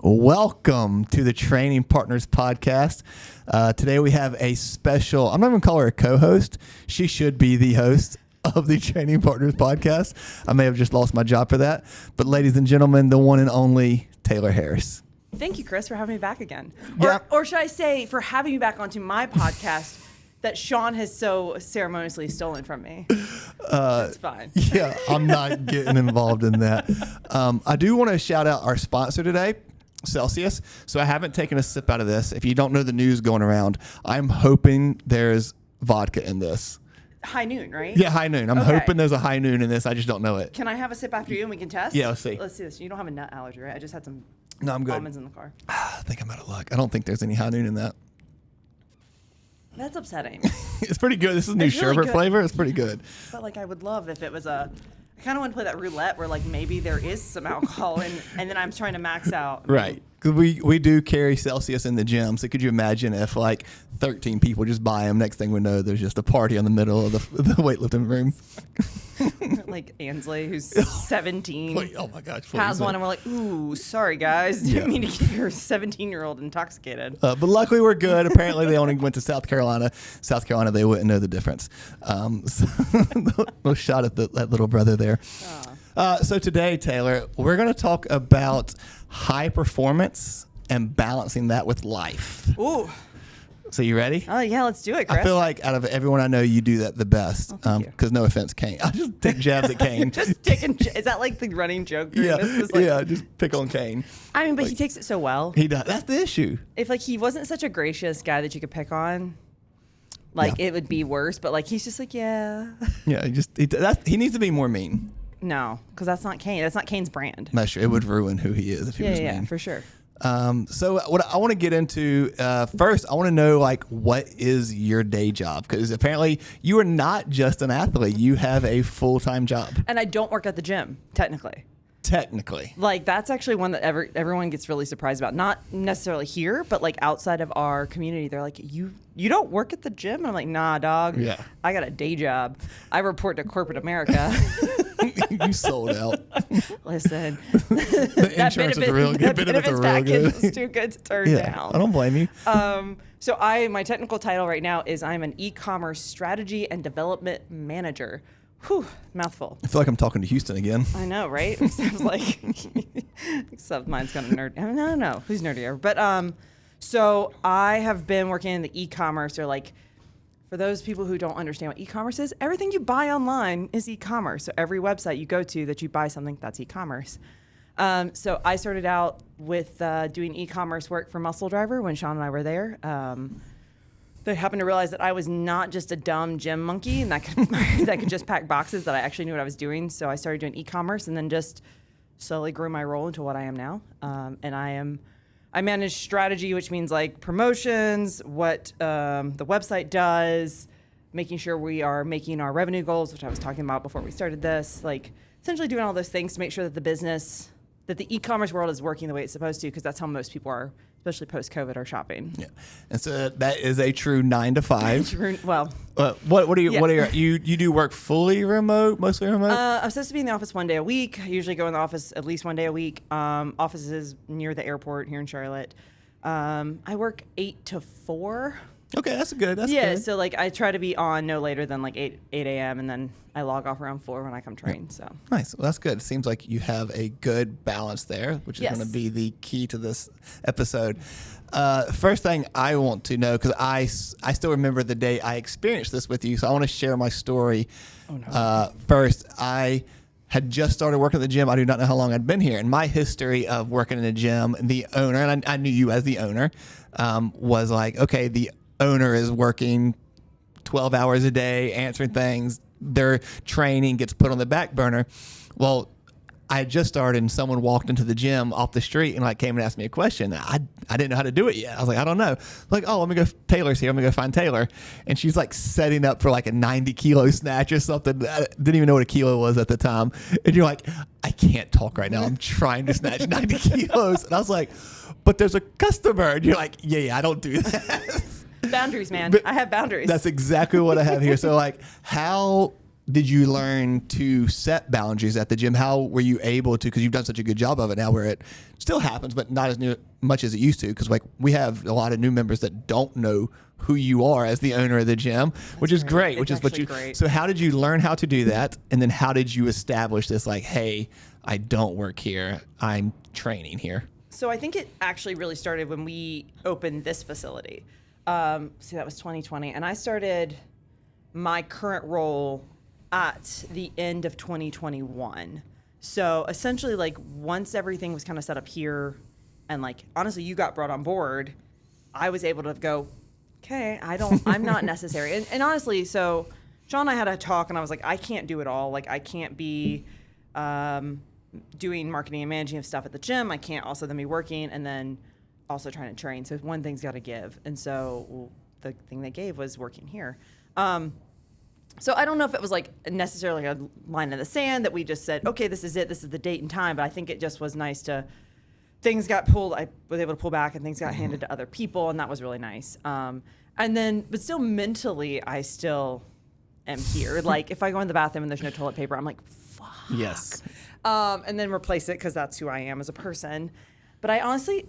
Welcome to the Training Partners Podcast. Today we have a special, I'm not even calling her a co-host. She should be the host of the Training Partners Podcast. I may have just lost my job for that. But ladies and gentlemen, the one and only Tayler Harris. Thank you, Chris, for having me back again. Yeah. Or should I say for having me back onto my podcast that Sean has so ceremoniously stolen from me. That's fine. Yeah, I'm not getting involved in that. I do want to shout out our sponsor today, Celsius. So I haven't taken a sip out of this. If you don't know the news going around, I'm hoping there's vodka in this. High noon, right? Yeah, high noon. I'm Okay. hoping there's a high noon in this. I just don't know it. Can I have a sip after you and we can test? Yeah, let's see. Let's see this. You don't have a nut allergy, right? I just had some No, I'm good. almonds in the car. I think I'm out of luck. I don't think there's any high noon in that. That's upsetting. It's pretty good. This is new It's really sherbet good. flavor. It's pretty good. But like I would love if it was I kind of want to play that roulette where like maybe there is some alcohol and then I'm trying to max out. Right. Because we do carry Celsius in the gym. So could you imagine if like 13 people just buy them? Next thing we know, there's just a party in the middle of the weightlifting room. Like Ansley, who's 17. Wait, oh my gosh. Has one, and we're like, ooh, sorry guys, didn't mean to get your 17-year-old intoxicated. But luckily we're good. Apparently they only went to South Carolina. South Carolina, they wouldn't know the difference. So no shot at that little brother there. So today, Tayler, we're going to talk about high performance and balancing that with life. Ooh. So you ready? Oh yeah, let's do it, Chris. I feel like out of everyone I know, you do that the best. Thank you. Because no offense, Kane. I just take jabs at Kane. Just taking. Is that like the running joke? during Yeah, this? Is like, yeah, just pick on Kane. I mean, but he takes it so well. He does. That's the issue. If like he wasn't such a gracious guy that you could pick on, like Yeah. it would be worse. But like he's just like, yeah. Yeah, he needs to be more mean. No, because that's not Kane. That's not Kane's brand. That's true. It would ruin who he is if he was Yeah, mean. for sure. So what I want to get into first, I want to know like what is your day job? Because apparently you are not just an athlete; you have a full-time job. And I don't work at the gym technically. Technically, Like that's actually one that everyone gets really surprised about. Not necessarily here, but like outside of our community, they're like, "You don't work at the gym?" And I'm like, "Nah, dog. Yeah. I got a day job. I report to corporate America." you sold out. Listen, The insurance is real good. Benefits are real package good. is too good to turn Yeah, down. I don't blame you. So my technical title right now is I'm an e-commerce strategy and development manager. Whew, mouthful. I feel like I'm talking to Houston again. I know, right? Sounds like except mine's kind of nerd. I don't know who's nerdier, but so I have been working in the e-commerce, or like for those people who don't understand what e-commerce is, everything you buy online is e-commerce. So every website you go to that you buy something, that's e-commerce. So I started out with doing e-commerce work for Muscle Driver when Sean and I were there. They happened to realize that I was not just a dumb gym monkey and that could just pack boxes, that I actually knew what I was doing. So I started doing e-commerce and then just slowly grew my role into what I am now. And I manage strategy, which means like promotions, what the website does, making sure we are making our revenue goals, which I was talking about before we started this, like essentially doing all those things to make sure that the e-commerce world is working the way it's supposed to, because that's how most people are, especially post-COVID, are shopping. Yeah, and so that is a true 9 to 5. Well, what do you Yeah. what are you do work fully remote, mostly remote? I'm supposed to be in the office one day a week. I usually go in the office at least one day a week. Office is near the airport here in Charlotte. I work 8 to 4. Okay, that's good. Yeah, so like I try to be on no later than like 8 a.m. and then I log off around 4 when I come train. So Nice. Well, that's good. It seems like you have a good balance there, which is Yes. going to be the key to this episode. First thing I want to know, because I still remember the day I experienced this with you, so I want to share my story. Oh, no. First, I had just started working at the gym. I do not know how long I'd been here. And my history of working in a gym, the owner, and I knew you as the owner, was like, okay, the owner is working 12 hours a day, answering things. Their training gets put on the back burner. Well, I had just started and someone walked into the gym off the street and like came and asked me a question. I didn't know how to do it yet. I was like, I don't know. Like, oh, let me go. Taylor's here. Let me go find Tayler. And she's like setting up for like a 90 kilo snatch or something. I didn't even know what a kilo was at the time. And you're like, I can't talk right now. I'm trying to snatch 90 kilos. And I was like, but there's a customer. And you're like, yeah, I don't do that. boundaries, man. But I have boundaries. That's exactly what I have here. So like, how did you learn to set boundaries at the gym? How were you able to, because you've done such a good job of it now where it still happens, but not as much as it used to. Because like we have a lot of new members that don't know who you are as the owner of the gym, which is great, which is what you, great. So how did you learn how to do that? And then how did you establish this, like, hey, I don't work here, I'm training here? So I think it actually really started when we opened this facility. That was 2020. And I started my current role at the end of 2021. So essentially, like, once everything was kind of set up here and, like, honestly, you got brought on board, I was able to go, okay, I'm not necessary. And honestly, so Sean and I had a talk, and I was like, I can't do it all. Like, I can't be doing marketing and managing of stuff at the gym. I can't also then be working and then also trying to train. So one thing's got to give. And so the thing that gave was working here. So I don't know if it was like necessarily a line in the sand that we just said, okay, this is it. This is the date and time. But I think it just was nice to, things got pulled. I was able to pull back and things got handed to other people. And that was really nice. And then, but still mentally, I still am here. Like if I go in the bathroom and there's no toilet paper, I'm like, fuck. Yes. And then replace it because that's who I am as a person. But I honestly,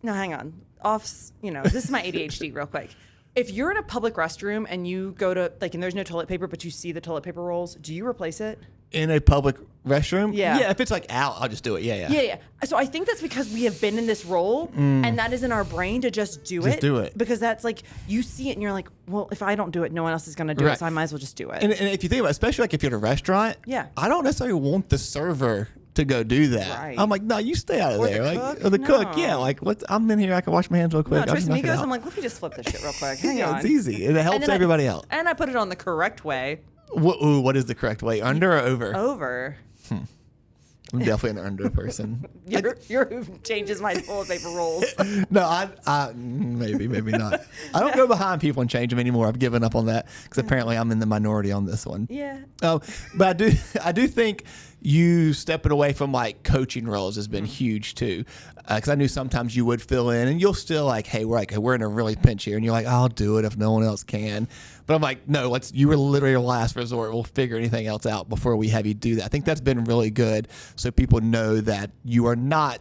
no, hang on. This is my ADHD real quick. If you're in a public restroom and you go to, like, and there's no toilet paper, but you see the toilet paper rolls, do you replace it? In a public restroom? Yeah. Yeah, if it's like out, I'll just do it. Yeah. Yeah. So I think that's because we have been in this role and that is in our brain to just do it. do it. Because that's like, you see it and you're like, well, if I don't do it, no one else is going to do it, so I might as well just do it. And if you think about it, especially like if you're at a restaurant, Yeah. I don't necessarily want the server to go do that. Right. I'm like, no, you stay out of Or there. the like, cook? or the cook, No. yeah. Like, I'm in here. I can wash my hands real quick. No, I'll just Tracy knock it Migos, out. I'm like, let me just flip this shit real quick. Hang Yeah, on. it's easy. And it helps then everybody out. And I put it on the correct way. What is the correct way? Under or over? Over. I'm definitely an under person. You're who changes my toilet paper rolls. No, I maybe not. I don't go behind people and change them anymore. I've given up on that because apparently I'm in the minority on this one. Yeah. But I do think you stepping away from like coaching roles has been huge too. Because I knew sometimes you would fill in and you'll still like, hey, we're in a really pinch here, and you're like, I'll do it if no one else can. But I'm like, no, you were literally your last resort. We'll figure anything else out before we have you do that. I think that's been really good, so people know that you are not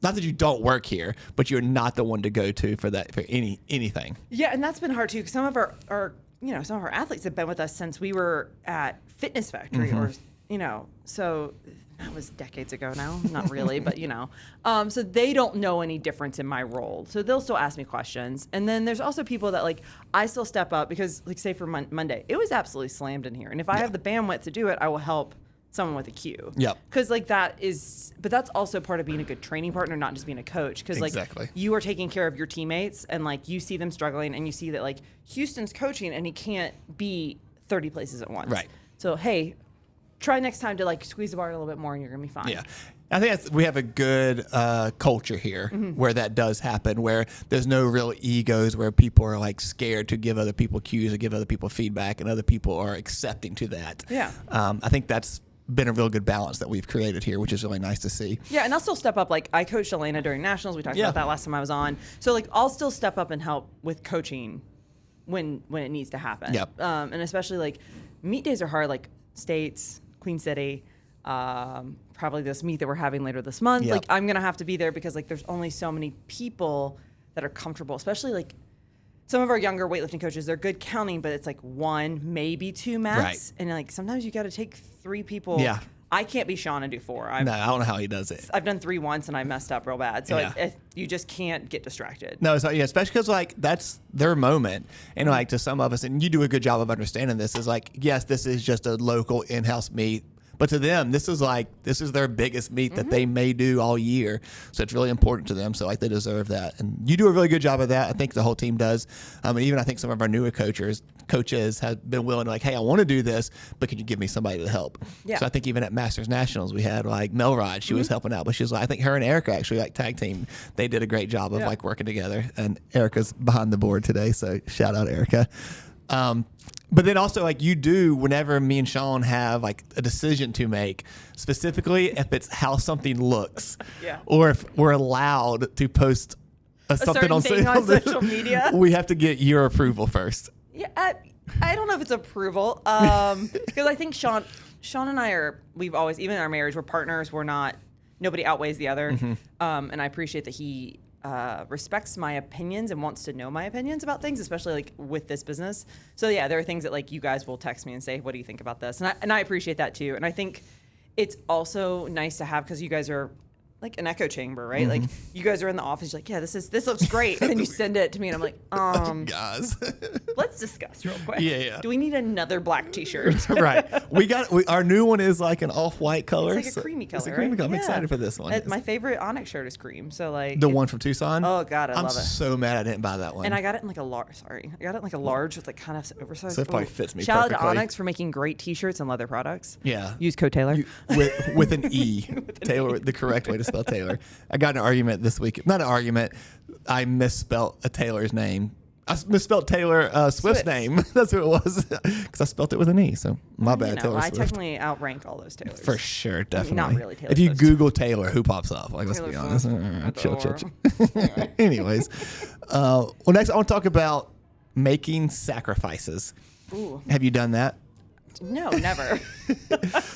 that you don't work here, but you're not the one to go to for anything. Yeah, and that's been hard too, because some of our some of our athletes have been with us since we were at Fitness Factory, or so that was decades ago now. Not really, but so they don't know any difference in my role, so they'll still ask me questions. And then there's also people that like I still step up because, like, say for Monday, it was absolutely slammed in here, and if I have the bandwidth to do it, I will help someone with a cue. Yep. Because like but that's also part of being a good training partner, not just being a coach. Because Exactly. you are taking care of your teammates, and like you see them struggling, and you see that like Houston's coaching and he can't be 30 places at once. Right. So hey, try next time to like squeeze the bar a little bit more, and you're gonna be fine. Yeah. I think we have a good culture here where that does happen, where there's no real egos, where people are like scared to give other people cues or give other people feedback, and other people are accepting to that. Yeah. I think that's been a real good balance that we've created here, which is really nice to see. Yeah, and I'll still step up. Like I coached Elena during nationals. We talked about that last time I was on. So like I'll still step up and help with coaching when it needs to happen. Yep. And especially like meet days are hard. Like States, Queen City, probably this meet that we're having later this month. Yep. Like I'm gonna have to be there because like there's only so many people that are comfortable, especially like some of our younger weightlifting coaches. They're good counting, but it's like 1, maybe 2 max. Right. And like sometimes you got to take 3 people. Yeah. I can't be Sean and do 4. No, I don't know how he does it. I've done 3 once and I messed up real bad. So Yeah. you just can't get distracted. No, so yeah, especially because like that's their moment, and like to some of us, and you do a good job of understanding this. Is like, yes, this is just a local in-house meet, but to them, this is their biggest meet that they may do all year. So it's really important to them. So like they deserve that, and you do a really good job of that. I think the whole team does, and even I think some of our newer coaches have been willing to like, hey, I want to do this, but could you give me somebody to help? Yeah. So I think even at Masters Nationals, we had like Melrod, she was helping out, but she was like, I think her and Erica actually like tag team. They did a great job of like working together, and Erica's behind the board today. So shout out Erica. But then also like you do whenever me and Sean have like a decision to make, specifically if it's how something looks, or if we're allowed to post something on certain thing on social media. we have to get your approval first. Yeah, I don't know if it's approval. Because I think Sean and I we've always, even in our marriage, we're partners. We're not, nobody outweighs the other. And I appreciate that he respects my opinions and wants to know my opinions about things, especially like with this business. So yeah, there are things that like you guys will text me and say, what do you think about this? And I appreciate that too. And I think it's also nice to have, because you guys are like an echo chamber, right? Like you guys are in the office, you're like, yeah, this looks great. And then you send it to me and I'm like, guys, let's discuss real quick. Yeah. Do we need another black t-shirt? Right. Our new one is like an off-white color. It's like a creamy color. It's a creamy right? color. I'm excited for this one. My favorite Onyx shirt is cream. So like the one from Tucson. Oh God, I love it. I'm so mad I didn't buy that one. And I got it in like a large. Sorry, I got it in like a large with like kind of oversized. So it probably fits me Shout perfectly. out to Onyx for making great t-shirts and leather products. Yeah. Use code Taylor. With an E. Taylor, the correct way to spell Taylor. I got in an argument this week. Not an argument. I misspelled a Taylor's name. I misspelled Taylor Swift's name. That's who it was. Because I spelled it with an E. So my bad, Taylor I Swift. technically outrank all those Taylors. For sure, definitely. Not really Taylor If you Swift. Google Taylor, who pops up? Like, let's Taylor be honest. Swift. Chill. Anyways. Well, next I want to talk about making sacrifices. Ooh. Have you done that? No, never.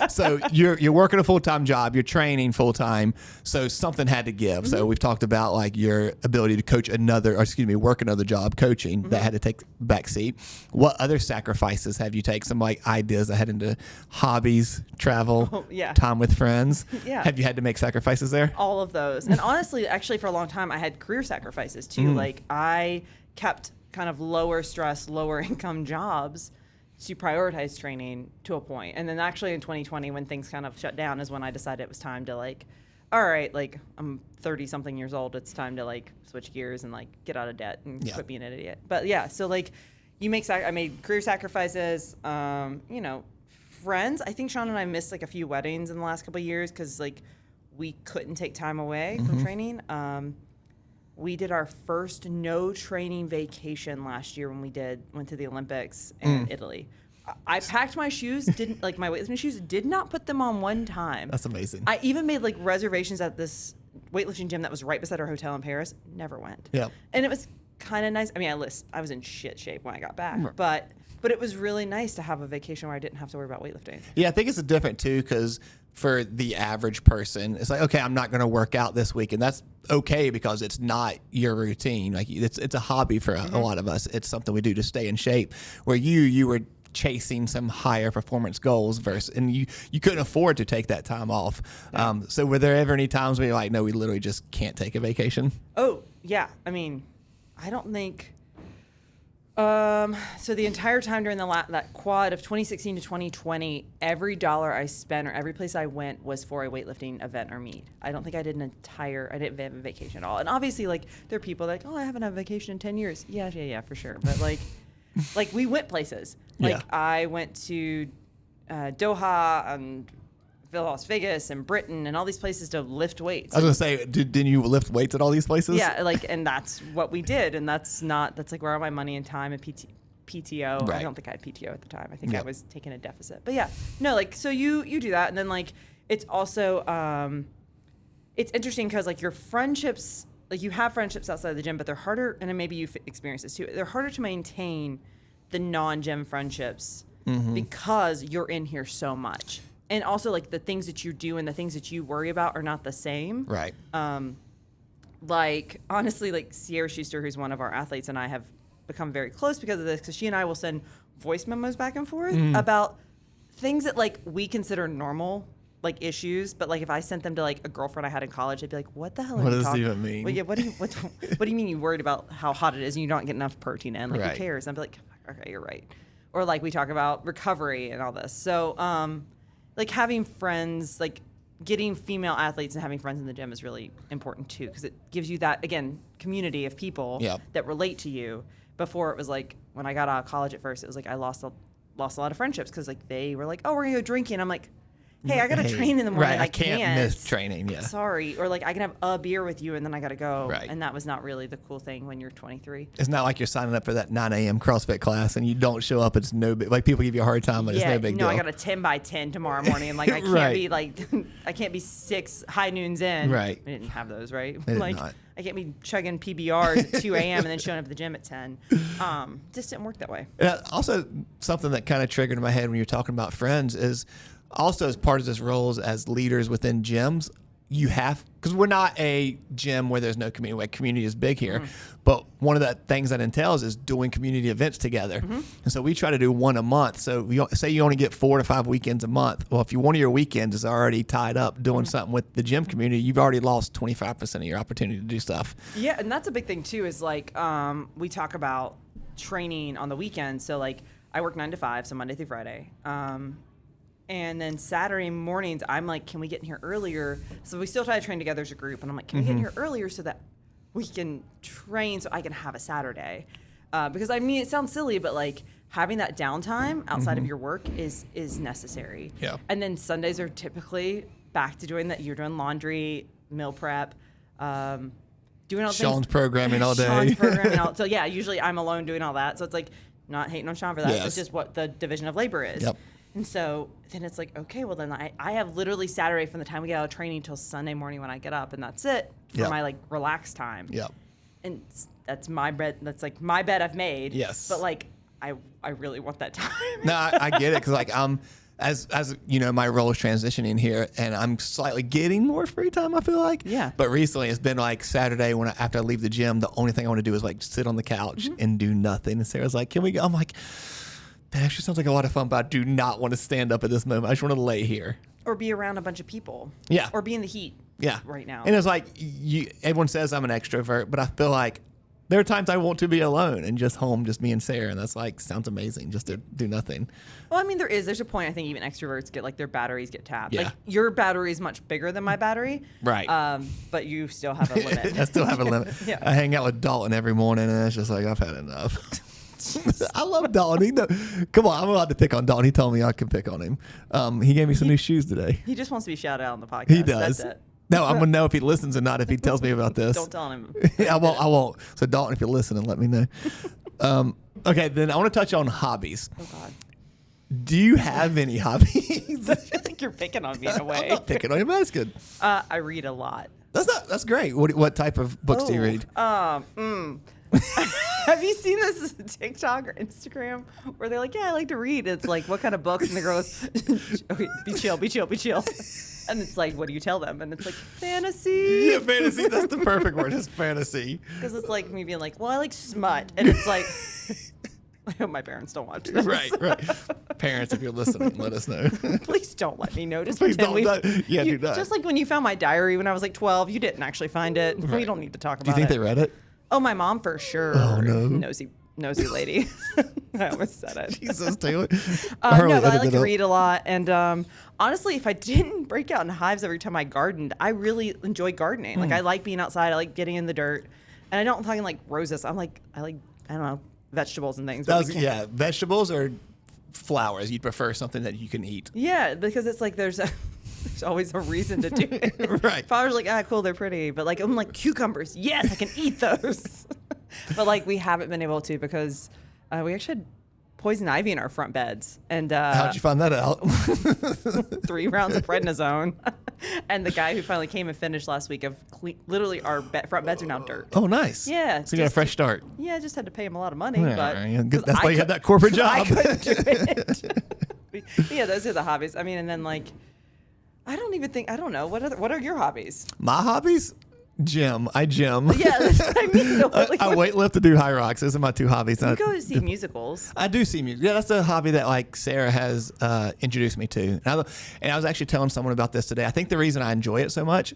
So you're working a full-time job, you're training full-time, so something had to give. So we've talked about like your ability to work another job coaching that had to take back seat. What other sacrifices have you taken? Some like ideas that head into hobbies, travel, time with friends. Yeah. Have you had to make sacrifices there? All of those. And honestly, actually for a long time I had career sacrifices too. Like I kept kind of lower stress, lower income jobs to prioritize training to a point. And then actually in 2020, when things kind of shut down, is when I decided it was time to like, all right, like I'm 30 something years old. It's time to like switch gears and like get out of debt and quit being an idiot. But yeah, so like I made career sacrifices, friends. I think Sean and I missed like a few weddings in the last couple of years because like we couldn't take time away from training. We did our first no training vacation last year when we went to the Olympics in Italy. I packed my shoes, my weightlifting shoes, did not put them on one time. That's amazing. I even made like reservations at this weightlifting gym that was right beside our hotel in Paris. Never went. Yeah. And it was kind of nice. I mean, I was in shit shape when I got back, but it was really nice to have a vacation where I didn't have to worry about weightlifting. Yeah, I think it's different too because for the average person, it's like, okay, I'm not going to work out this week, and that's okay because it's not your routine. Like it's a hobby for a lot of us. It's something we do to stay in shape. Where you were chasing some higher performance goals and you couldn't afford to take that time off. Yeah. So were there ever any times where you're like, no, we literally just can't take a vacation? Oh yeah, I mean, I don't think. So the entire time during that quad of 2016 to 2020, every dollar I spent or every place I went was for a weightlifting event or meet. I don't think I didn't have a vacation at all. And obviously, like, there are people that, I haven't had a vacation in 10 years. Yeah, for sure. But like, we went places. Like I went to Doha and Las Vegas and Britain and all these places to lift weights. I was gonna say, didn't you lift weights at all these places? Yeah, and that's what we did, and that's like where all my money and time and PTO. Right. I don't think I had PTO at the time. I think I was taking a deficit. But yeah, no, like so you do that, and then like it's also it's interesting because like your friendships, like you have friendships outside the gym, but they're harder, and then maybe you've experienced this too. They're harder to maintain the non-gym friendships because you're in here so much. And also, like, the things that you do and the things that you worry about are not the same. Right. Like, honestly, like, Sierra Schuster, who's one of our athletes, and I have become very close because of this, because she and I will send voice memos back and forth about things that, like, we consider normal, like, issues. But, like, if I sent them to, like, a girlfriend I had in college, I'd be like, what the hell are you talking about? What does it even mean? Well, yeah, what do you mean you worried about how hot it is and you don't get enough protein in? Like, who cares? And I'd be like, okay, you're right. Or, like, we talk about recovery and all this. So, like having friends, like getting female athletes and having friends in the gym is really important too, because it gives you that, again, community of people that relate to you. Before it was like, when I got out of college at first, it was like I lost a lot of friendships because like they were like, oh, we're gonna go drinking. I'm like, hey, I got to train in the morning. Right, I can't miss training. Yeah. Sorry. Or like I can have a beer with you and then I got to go. Right. And that was not really the cool thing when you're 23. It's not like you're signing up for that 9 a.m. CrossFit class and you don't show up. It's no big, like people give you a hard time, but it's no big deal. I got a 10 by 10 tomorrow morning. And like, I can't be like, I can't be 6 high noons in. Right. I didn't have those, right? They did Like, not. I can't be chugging PBRs at 2 a.m. and then showing up at the gym at 10. Just didn't work that way. Also, something that kind of triggered in my head when you were talking about friends is also as part of this roles as leaders within gyms, you have, because we're not a gym where there's no community, like community is big here, but one of the things that entails is doing community events together. And so we try to do one a month. So say you only get 4 to 5 weekends a month. Well, if one of your weekends is already tied up doing something with the gym community, you've already lost 25% of your opportunity to do stuff. Yeah, and that's a big thing too, is like we talk about training on the weekend. So like I work 9 to 5, so Monday through Friday. And then Saturday mornings, I'm like, can we get in here earlier? So we still try to train together as a group. And I'm like, can we get in here earlier so that we can train so I can have a Saturday? Because I mean, it sounds silly, but like having that downtime outside of your work is necessary. Yeah. And then Sundays are typically back to doing that. You're doing laundry, meal prep, doing all Sean's things. programming all day. Sean's programming all. So yeah, usually I'm alone doing all that. So it's like not hating on Sean for that. Yes. It's just what the division of labor is. Yep. And so then it's like, okay, well then I have literally Saturday from the time we get out of training till Sunday morning when I get up, and that's it for my like relaxed time. Yep. And that's my bed. That's like my bed I've made. Yes. But like I really want that time. No, I get it, because like as you know, my role is transitioning here, and I'm slightly getting more free time, I feel like. Yeah. But recently, it's been like Saturday after I leave the gym, the only thing I want to do is like sit on the couch and do nothing. And Sarah's like, "Can we go?" I'm like, that actually sounds like a lot of fun, but I do not want to stand up at this moment. I just want to lay here. Or be around a bunch of people. Yeah. Or be in the heat. Yeah. Right now. And it's like everyone says I'm an extrovert, but I feel like there are times I want to be alone and just home, just me and Sarah, and that's like sounds amazing, just to do nothing. Well, I mean, there's a point. I think even extroverts get like their batteries get tapped. Yeah. Like your battery is much bigger than my battery. Right. But you still have a limit. I still have a limit. Yeah. I hang out with Dalton every morning, and it's just like, I've had enough. I love Dalton. Come on, I'm allowed to pick on Dalton. He told me I can pick on him. He gave me some new shoes today. He just wants to be shouted out on the podcast. He does. That's it. No, I'm gonna know if he listens or not if he tells me about this. Don't tell him. I won't. So Dalton, if you're listening, let me know. Okay, then I want to touch on hobbies. Oh God. Do you have any hobbies? I feel like you're picking on me in a way. I'm not picking on you. That's good. I read a lot. That's great. What type of books do you read? Have you seen this TikTok or Instagram where they're like, yeah, I like to read. It's like, what kind of books? And the girl goes, okay, be chill. And it's like, what do you tell them? And it's like, fantasy. Yeah, fantasy. That's the perfect word. It's fantasy. Because it's like me being like, well, I like smut. And it's like, I hope my parents don't watch this. Right. Parents, if you're listening, let us know. Please don't let me know. Just Please pretend don't. Yeah, do that. Just like when you found my diary when I was like 12, you didn't actually find it. Right. We don't need to talk about it. Do you think they read it? Oh, my mom for sure. Oh, no. Nosy lady. I almost said it. Jesus, Taylor. No, but I like to read a lot. And honestly, if I didn't break out in hives every time I gardened, I really enjoy gardening. Like, I like being outside. I like getting in the dirt. And I don't talking like roses. I like, I don't know, vegetables and things. Yeah, vegetables or flowers. You'd prefer something that you can eat. Yeah, because it's like there's always a reason to do it. Right. Flowers are like, cool, they're pretty. But like, I'm like, cucumbers. Yes, I can eat those. But like, we haven't been able to because we actually had poison ivy in our front beds. And How'd you find that out? 3 rounds of prednisone. And the guy who finally came and finished last week of literally our front beds are now dirt. Oh, nice. Yeah. So you got a fresh start. Yeah, I just had to pay him a lot of money. Yeah, But yeah, that's why you had that corporate job. I couldn't do it. Yeah, those are the hobbies. I mean, and then like, I don't know. What are your hobbies? My hobbies? Gym. I gym. Yeah, that's what I mean. Though, like, I weightlift to do high rocks. Those are my 2 hobbies. you go to see musicals. I do see music. Yeah, that's a hobby that like Sarah has introduced me to. And I was actually telling someone about this today. I think the reason I enjoy it so much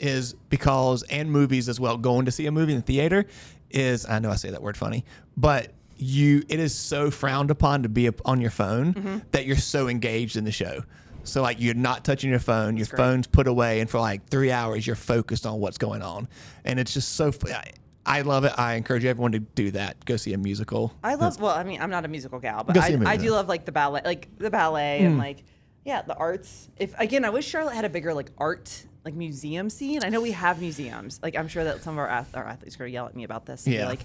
is because, and movies as well, going to see a movie in the theater is, I know I say that word funny, but it is so frowned upon to be on your phone that you're so engaged in the show. So like you're not touching your phone, your phone's put away, and for like 3 hours you're focused on what's going on, and it's just so. I love it. I encourage everyone to do that. Go see a musical. Well, I mean, I'm not a musical gal, but Go see a movie, I do love like the ballet, and like Yeah, the arts. I wish Charlotte had a bigger like art like museum scene. I know we have museums. Like I'm sure that some of our athletes are going to yell at me about this. Yeah. Like,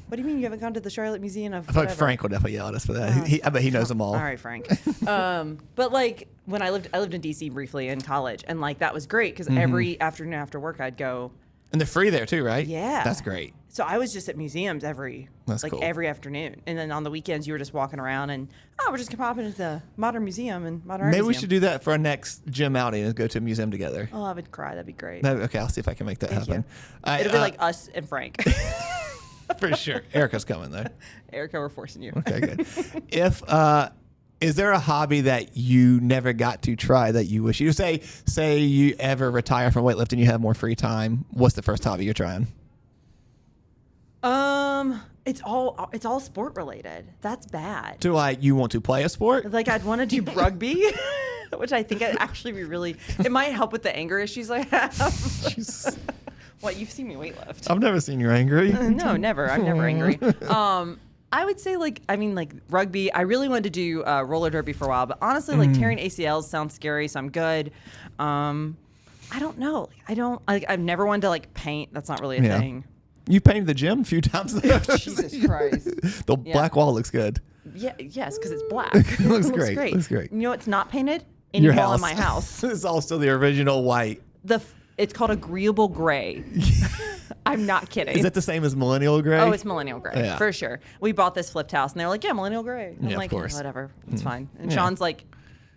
what do you mean you haven't gone to the Charlotte Museum of I feel like whatever? Frank will definitely yell at us for that. I bet he knows them all. All right, Frank. But like when I lived in DC briefly in college, and like that was great because every afternoon after work I'd go. And they're free there too, right? Yeah, That's great. So I was just at museums every afternoon, and then on the weekends you were just walking around and we're just gonna pop into the Modern Museum and Modern Art Maybe we Museum. should do that for our next gym outing and go to a museum together. Oh, I would cry. That'd be great. Okay, I'll see if I can make that happen. It'll be like us and Frank. For sure. Erica's coming though. Erica, we're forcing you. Okay, good. Is there a hobby that you never got to try that you wish you say you ever retire from weightlifting, you have more free time? What's the first hobby you're trying? It's all sport related. That's bad. Do you want to play a sport? Like I'd want to do rugby, which I think I'd actually be really. It might help with the anger issues I have. Jesus. What, you've seen me weightlift? I've never seen you angry. No, never. I'm never angry. I would say like rugby. I really wanted to do roller derby for a while, but honestly, like tearing ACLs sounds scary, so I'm good. I don't know. I've never wanted to like paint. That's not really a thing. You painted the gym a few times though. Jesus Christ. The black wall looks good. Yeah, yes, because it's black. It looks great. Looks great. You know what's not painted? Any Your wall house. in my house. It's all still the original white. It's called agreeable gray. I'm not kidding. Is that the same as millennial gray? Oh, it's millennial gray, for sure. We bought this flipped house, and they were like, yeah, millennial gray. I'm like, of course. Whatever, it's fine. And Sean's like,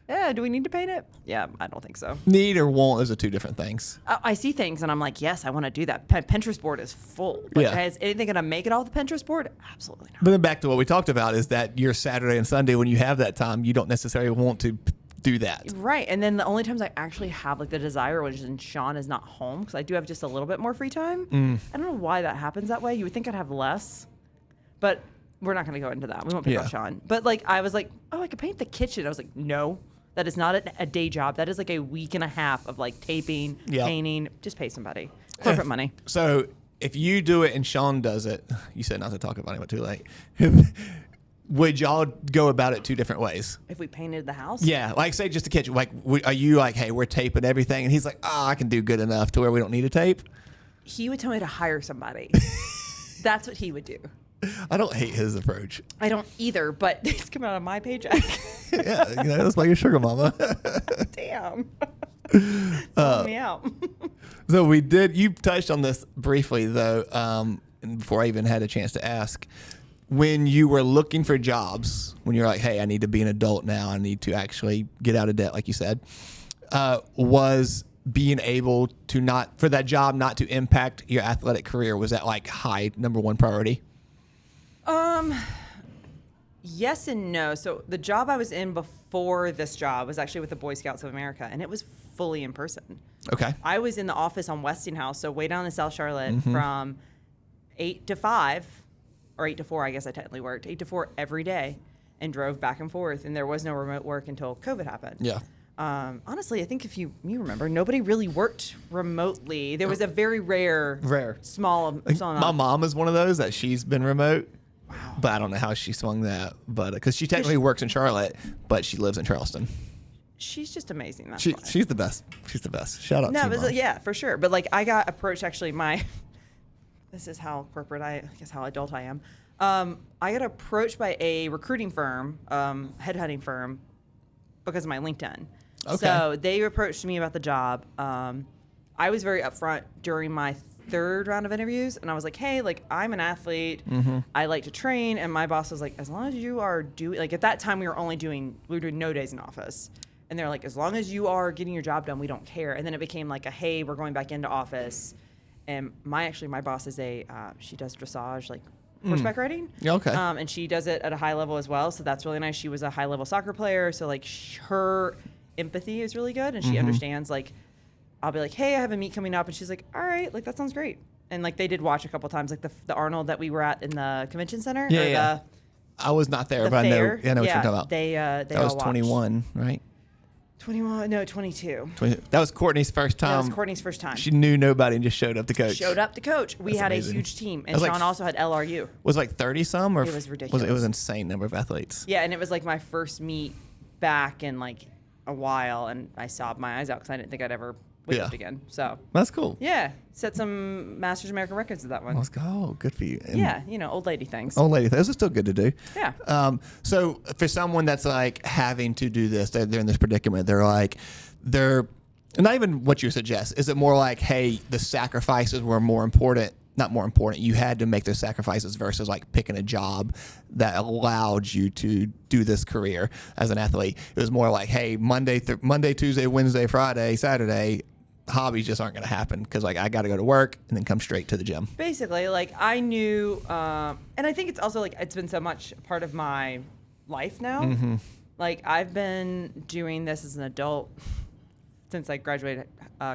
yeah, do we need to paint it? Yeah, I don't think so. Need or want, those are two different things. I see things, and I'm like, yes, I want to do that. Pinterest board is full. But is anything going to make it off the Pinterest board? Absolutely not. But then back to what we talked about is that your Saturday and Sunday, when you have that time, you don't necessarily want to do that. Right. And then the only times I actually have like the desire, which is when Sean is not home, because I do have just a little bit more free time. I don't know why that happens that way. You would think I'd have less, but we're not going to go into that. We won't pick on Sean. But like, I was like, oh, I could paint the kitchen. I was like, no, that is not a day job. That is like a week and a half of like taping, painting. Just pay somebody. Corporate money. So if you do it and Sean does it, you said not to talk about it, but too late. Would y'all go about it two different ways? If we painted the house? Yeah, like say just the kitchen. Like, are you like, hey, we're taping everything, and he's like, I can do good enough to where we don't need to tape? He would tell me to hire somebody. That's what he would do. I don't hate his approach. I don't either, but it's coming out of my paycheck. Yeah, that's why you're sugar mama. Damn. Help me out. So you touched on this briefly though, before I even had a chance to ask. When you were looking for jobs, when you're like, hey, I need to be an adult now, I need to actually get out of debt, like you said, was being able to for that job not to impact your athletic career, was that like high number one priority? Yes and no. So the job I was in before this job was actually with the Boy Scouts of America, and it was fully in person. Okay. I was in the office on Westinghouse, so way down in South Charlotte, from 8 to 5. Or 8 to 4, I guess I technically worked, 8 to 4 every day, and drove back and forth. And there was no remote work until COVID happened. Yeah. Honestly, I think if you remember, nobody really worked remotely. There was a very rare. Small My mom is one of those that she's been remote. Wow. But I don't know how she swung that. But because she technically works in Charlotte, but she lives in Charleston. She's just amazing. She's the best. She's the best. Shout out to you, Mom. Yeah, for sure. But like I got approached actually this is how corporate I guess how adult I am. I got approached by a recruiting firm, headhunting firm, because of my LinkedIn. Okay. So they approached me about the job. I was very upfront during my third round of interviews, and I was like, hey, like I'm an athlete. I like to train. And my boss was like, as long as you are doing, like at that time we were doing no days in office. And they're like, as long as you are getting your job done, we don't care. And then it became like hey, we're going back into office. And my boss is she does dressage, like horseback riding. Okay. And she does it at a high level as well. So that's really nice. She was a high level soccer player. So like her empathy is really good. And she understands like, I'll be like, hey, I have a meet coming up. And she's like, all right, like that sounds great. And like they did watch a couple times, like the Arnold that we were at in the convention center. Yeah. I was not there, but fair. I know what you're talking about. They that was 21, right? 21, no, 22. That was Courtney's first time. That was Courtney's first time. She knew nobody and just showed up to coach. We had amazing. A huge team. And Sean also had LRU. Was it like 30-some? Or it was ridiculous. It was an insane number of athletes. Yeah, and it was like my first meet back in like a while, and I sobbed my eyes out because I didn't think I'd ever weightlift again. So that's cool. Yeah, set some Masters American records with that one. Let's go. Good for you. And yeah, old lady things. Old lady, those are still good to do. Yeah. So for someone that's like having to do this, they're in this predicament. They're not even what you suggest. Is it more like, hey, the sacrifices were more important? Not more important. You had to make those sacrifices versus like picking a job that allowed you to do this career as an athlete. It was more like, hey, Monday, Tuesday, Wednesday, Friday, Saturday, hobbies just aren't going to happen because like I got to go to work and then come straight to the gym. Basically, like I knew, and I think it's also like it's been so much part of my life now. Mm-hmm. Like I've been doing this as an adult since I graduated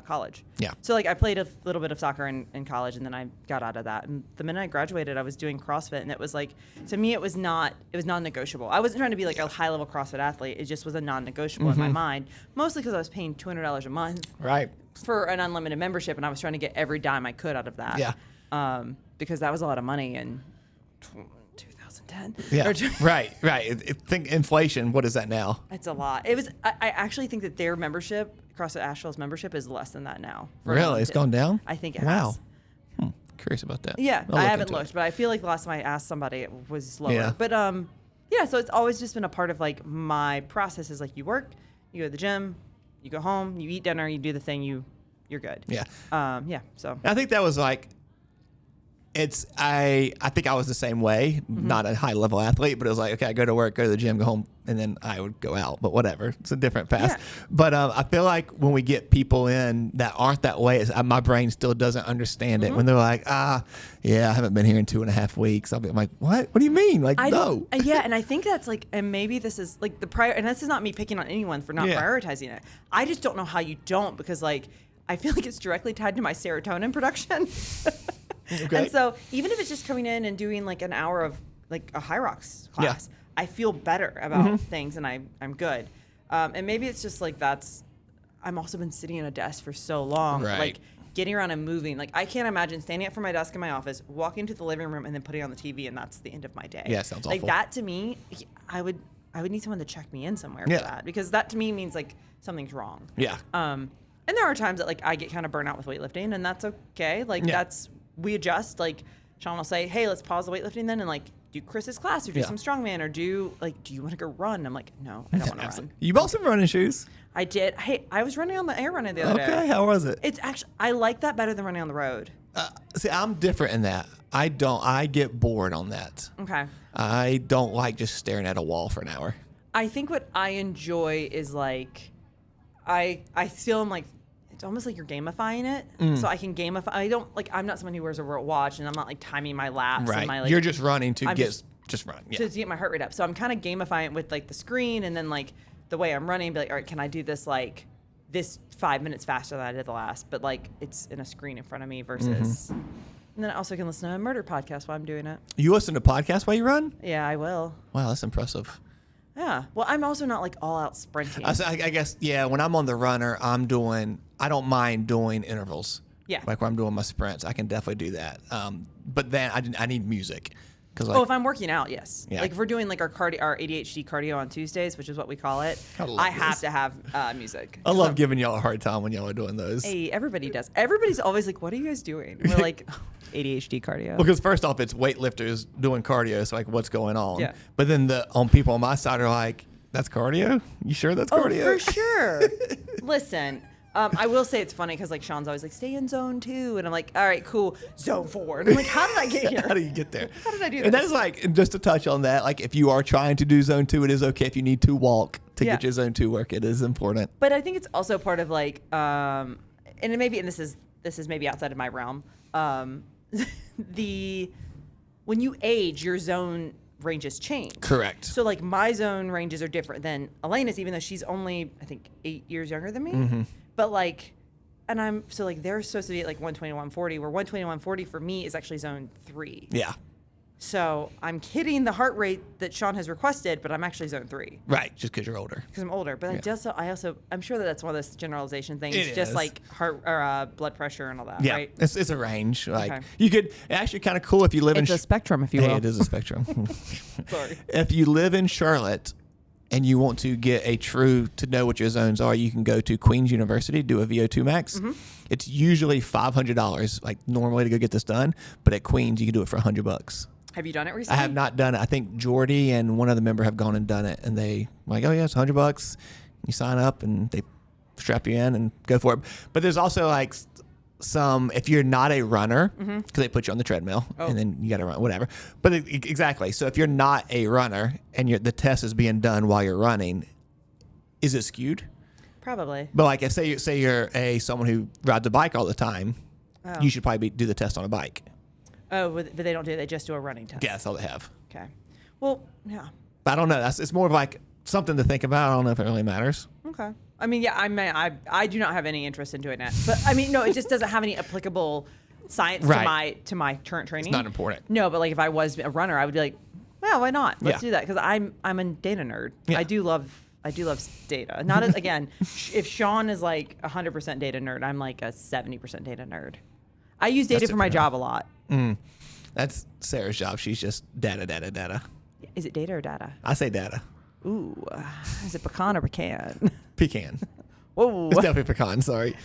college. Yeah. So like I played a little bit of soccer in college, and then I got out of that. And the minute I graduated, I was doing CrossFit, and it was like, to me, it was non-negotiable. I wasn't trying to be like a high-level CrossFit athlete. It just was a non-negotiable in my mind, mostly because I was paying $200 a month. Right. For an unlimited membership, and I was trying to get every dime I could out of that. Yeah. Because that was a lot of money in 2010. Yeah. Right. Think inflation. What is that now? It's a lot. It was. I actually think that their membership, CrossFit Asheville's membership, is less than that now. Really? It's gone down? I think it wow. has. Curious about that. Yeah, I'll I look haven't into looked, it. but I feel like the last time I asked somebody, it was lower. Yeah. But yeah. So it's always just been a part of like my process. Is like you work, you go to the gym, you go home, you eat dinner, you do the thing, you're good. Yeah. Yeah. So I think that was like, I think I was the same way, not a high level athlete, but it was like, okay, I go to work, go to the gym, go home, and then I would go out, but whatever. It's a different path. Yeah. But I feel like when we get people in that aren't that way, my brain still doesn't understand it. When they're like, yeah, I haven't been here in 2.5 weeks. I'm like, what? What do you mean? Like, no. Yeah, and I think that's like, and maybe this is like and this is not me picking on anyone for not prioritizing it. I just don't know how you don't, because like, I feel like it's directly tied to my serotonin production. Okay. And so even if it's just coming in and doing like an hour of like a high rocks class, I feel better about things, and I'm good. And maybe it's just like I'm also been sitting at a desk for so long, like getting around and moving. Like I can't imagine standing up from my desk in my office, walking to the living room, and then putting on the TV, and that's the end of my day. Yeah, sounds awful. Like that to me, I would need someone to check me in somewhere for that, because that to me means like something's wrong. Yeah. And there are times that like I get kind of burnt out with weightlifting, and that's okay. Like we adjust. Like Sean will say, hey, let's pause the weightlifting then and like do Chris's class or do some strongman or do you want to go run? I'm like, no, I don't want to run. You bought some running shoes? I did. Hey, I was running on the air running the other day. Okay, how was it? It's actually, I like that better than running on the road. See, I'm different in that. I get bored on that. Okay. I don't like just staring at a wall for an hour. I think what I enjoy is like, I feel I'm like, it's almost like you're gamifying it. So I can gamify. I'm not someone who wears a watch, and I'm not like timing my laps. Right. And my, like, you're just running to just run. Yeah. To get my heart rate up. So I'm kind of gamifying it with like the screen, and then like the way I'm running, be like, all right, can I do this like this 5 minutes faster than I did the last? But like it's in a screen in front of me versus. And then I also can listen to a murder podcast while I'm doing it. You listen to podcasts while you run? Yeah, I will. Wow, that's impressive. Yeah. Well, I'm also not like all out sprinting. I guess, when I'm on the runner, I don't mind doing intervals. Yeah. Like when I'm doing my sprints, I can definitely do that. But then I need music. If I'm working out, yes. Yeah. Like if we're doing like our ADHD cardio on Tuesdays, which is what we call it, I have to have music. I love giving y'all a hard time when y'all are doing those. Hey, everybody does. Everybody's always like, what are you guys doing? We're like, ADHD cardio. Because first off, it's weightlifters doing cardio, so like, what's going on? Yeah. But then people on my side are like, that's cardio? You sure that's cardio? Oh, for sure. Listen, I will say it's funny because like Sean's always like, stay in zone 2. And I'm like, all right, cool. Zone 4. And I'm like, how did I get here? How do you get there? How did I do this? And that's like, just to touch on that, like if you are trying to do zone 2, it is okay if you need to walk to get your zone 2 work. It is important. But I think it's also part of like, and this is maybe outside of my realm. When you age, your zone ranges change. Correct. So like my zone ranges are different than Elena's, even though she's only I think 8 years younger than me. But like, and I'm so like they're supposed to be at like 120, 140, where 120, 140 for me is actually zone 3. Yeah. So I'm hitting the heart rate that Sean has requested, but I'm actually zone 3. Right, just because you're older. Because I'm older, but I also I'm sure that's one of those generalization things, It just is. like heart or blood pressure and all that. Yeah, Right? it's a range. Like Okay. you could actually kind of cool if you live in. It's a spectrum, if you will. Hey, it is a spectrum. Sorry. If you live in Charlotte, and you want to get to know what your zones are, you can go to Queen's University, do a VO2 max. It's usually $500, like normally to go get this done, but at Queen's you can do it for $100. Have you done it recently? I have not done it. I think Jordy and one other member have gone and done it, and they like, oh yeah, it's $100. You sign up and they strap you in and go for it. But there's also like some, if you're not a runner, because they put you on the treadmill and then you got to run, whatever. But exactly. So if you're not a runner and the test is being done while you're running, is it skewed? Probably. But like, say you're someone who rides a bike all the time, you should probably do the test on a bike. Oh, but they don't do it. They just do a running test. Yeah, that's all they have. Okay. Well, yeah. But I don't know. It's more of like something to think about. I don't know if it really matters. Okay. I mean, yeah, I do not have any interest in doing that. But I mean, no, it just doesn't have any applicable science to my current training. It's not important. No, but like if I was a runner, I would be like, well, why not? Let's do that, because I'm a data nerd. Yeah. I do love data. Not as, again, if Sean is like 100% data nerd, I'm like a 70% data nerd. I use data for my job a lot. That's Sarah's job. She's just data. Is it data or data? I say data. Ooh, is it pecan or pecan? Pecan. Whoa. It's definitely pecan, sorry.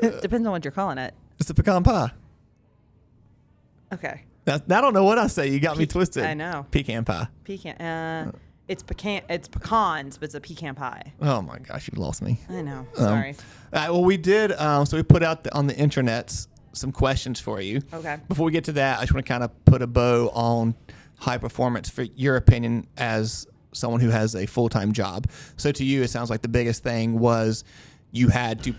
It depends on what you're calling it. It's a pecan pie. Okay. Now, I don't know what I say. You got me twisted. I know. Pecan pie. Pecan. It's pecans, but it's a pecan pie. Oh my gosh, you lost me. I know. Sorry. All right, well, we did. So we put out on the internets some questions for you. Okay. Before we get to that, I just want to kind of put a bow on high performance for your opinion as someone who has a full-time job. So to you, it sounds like the biggest thing was you had to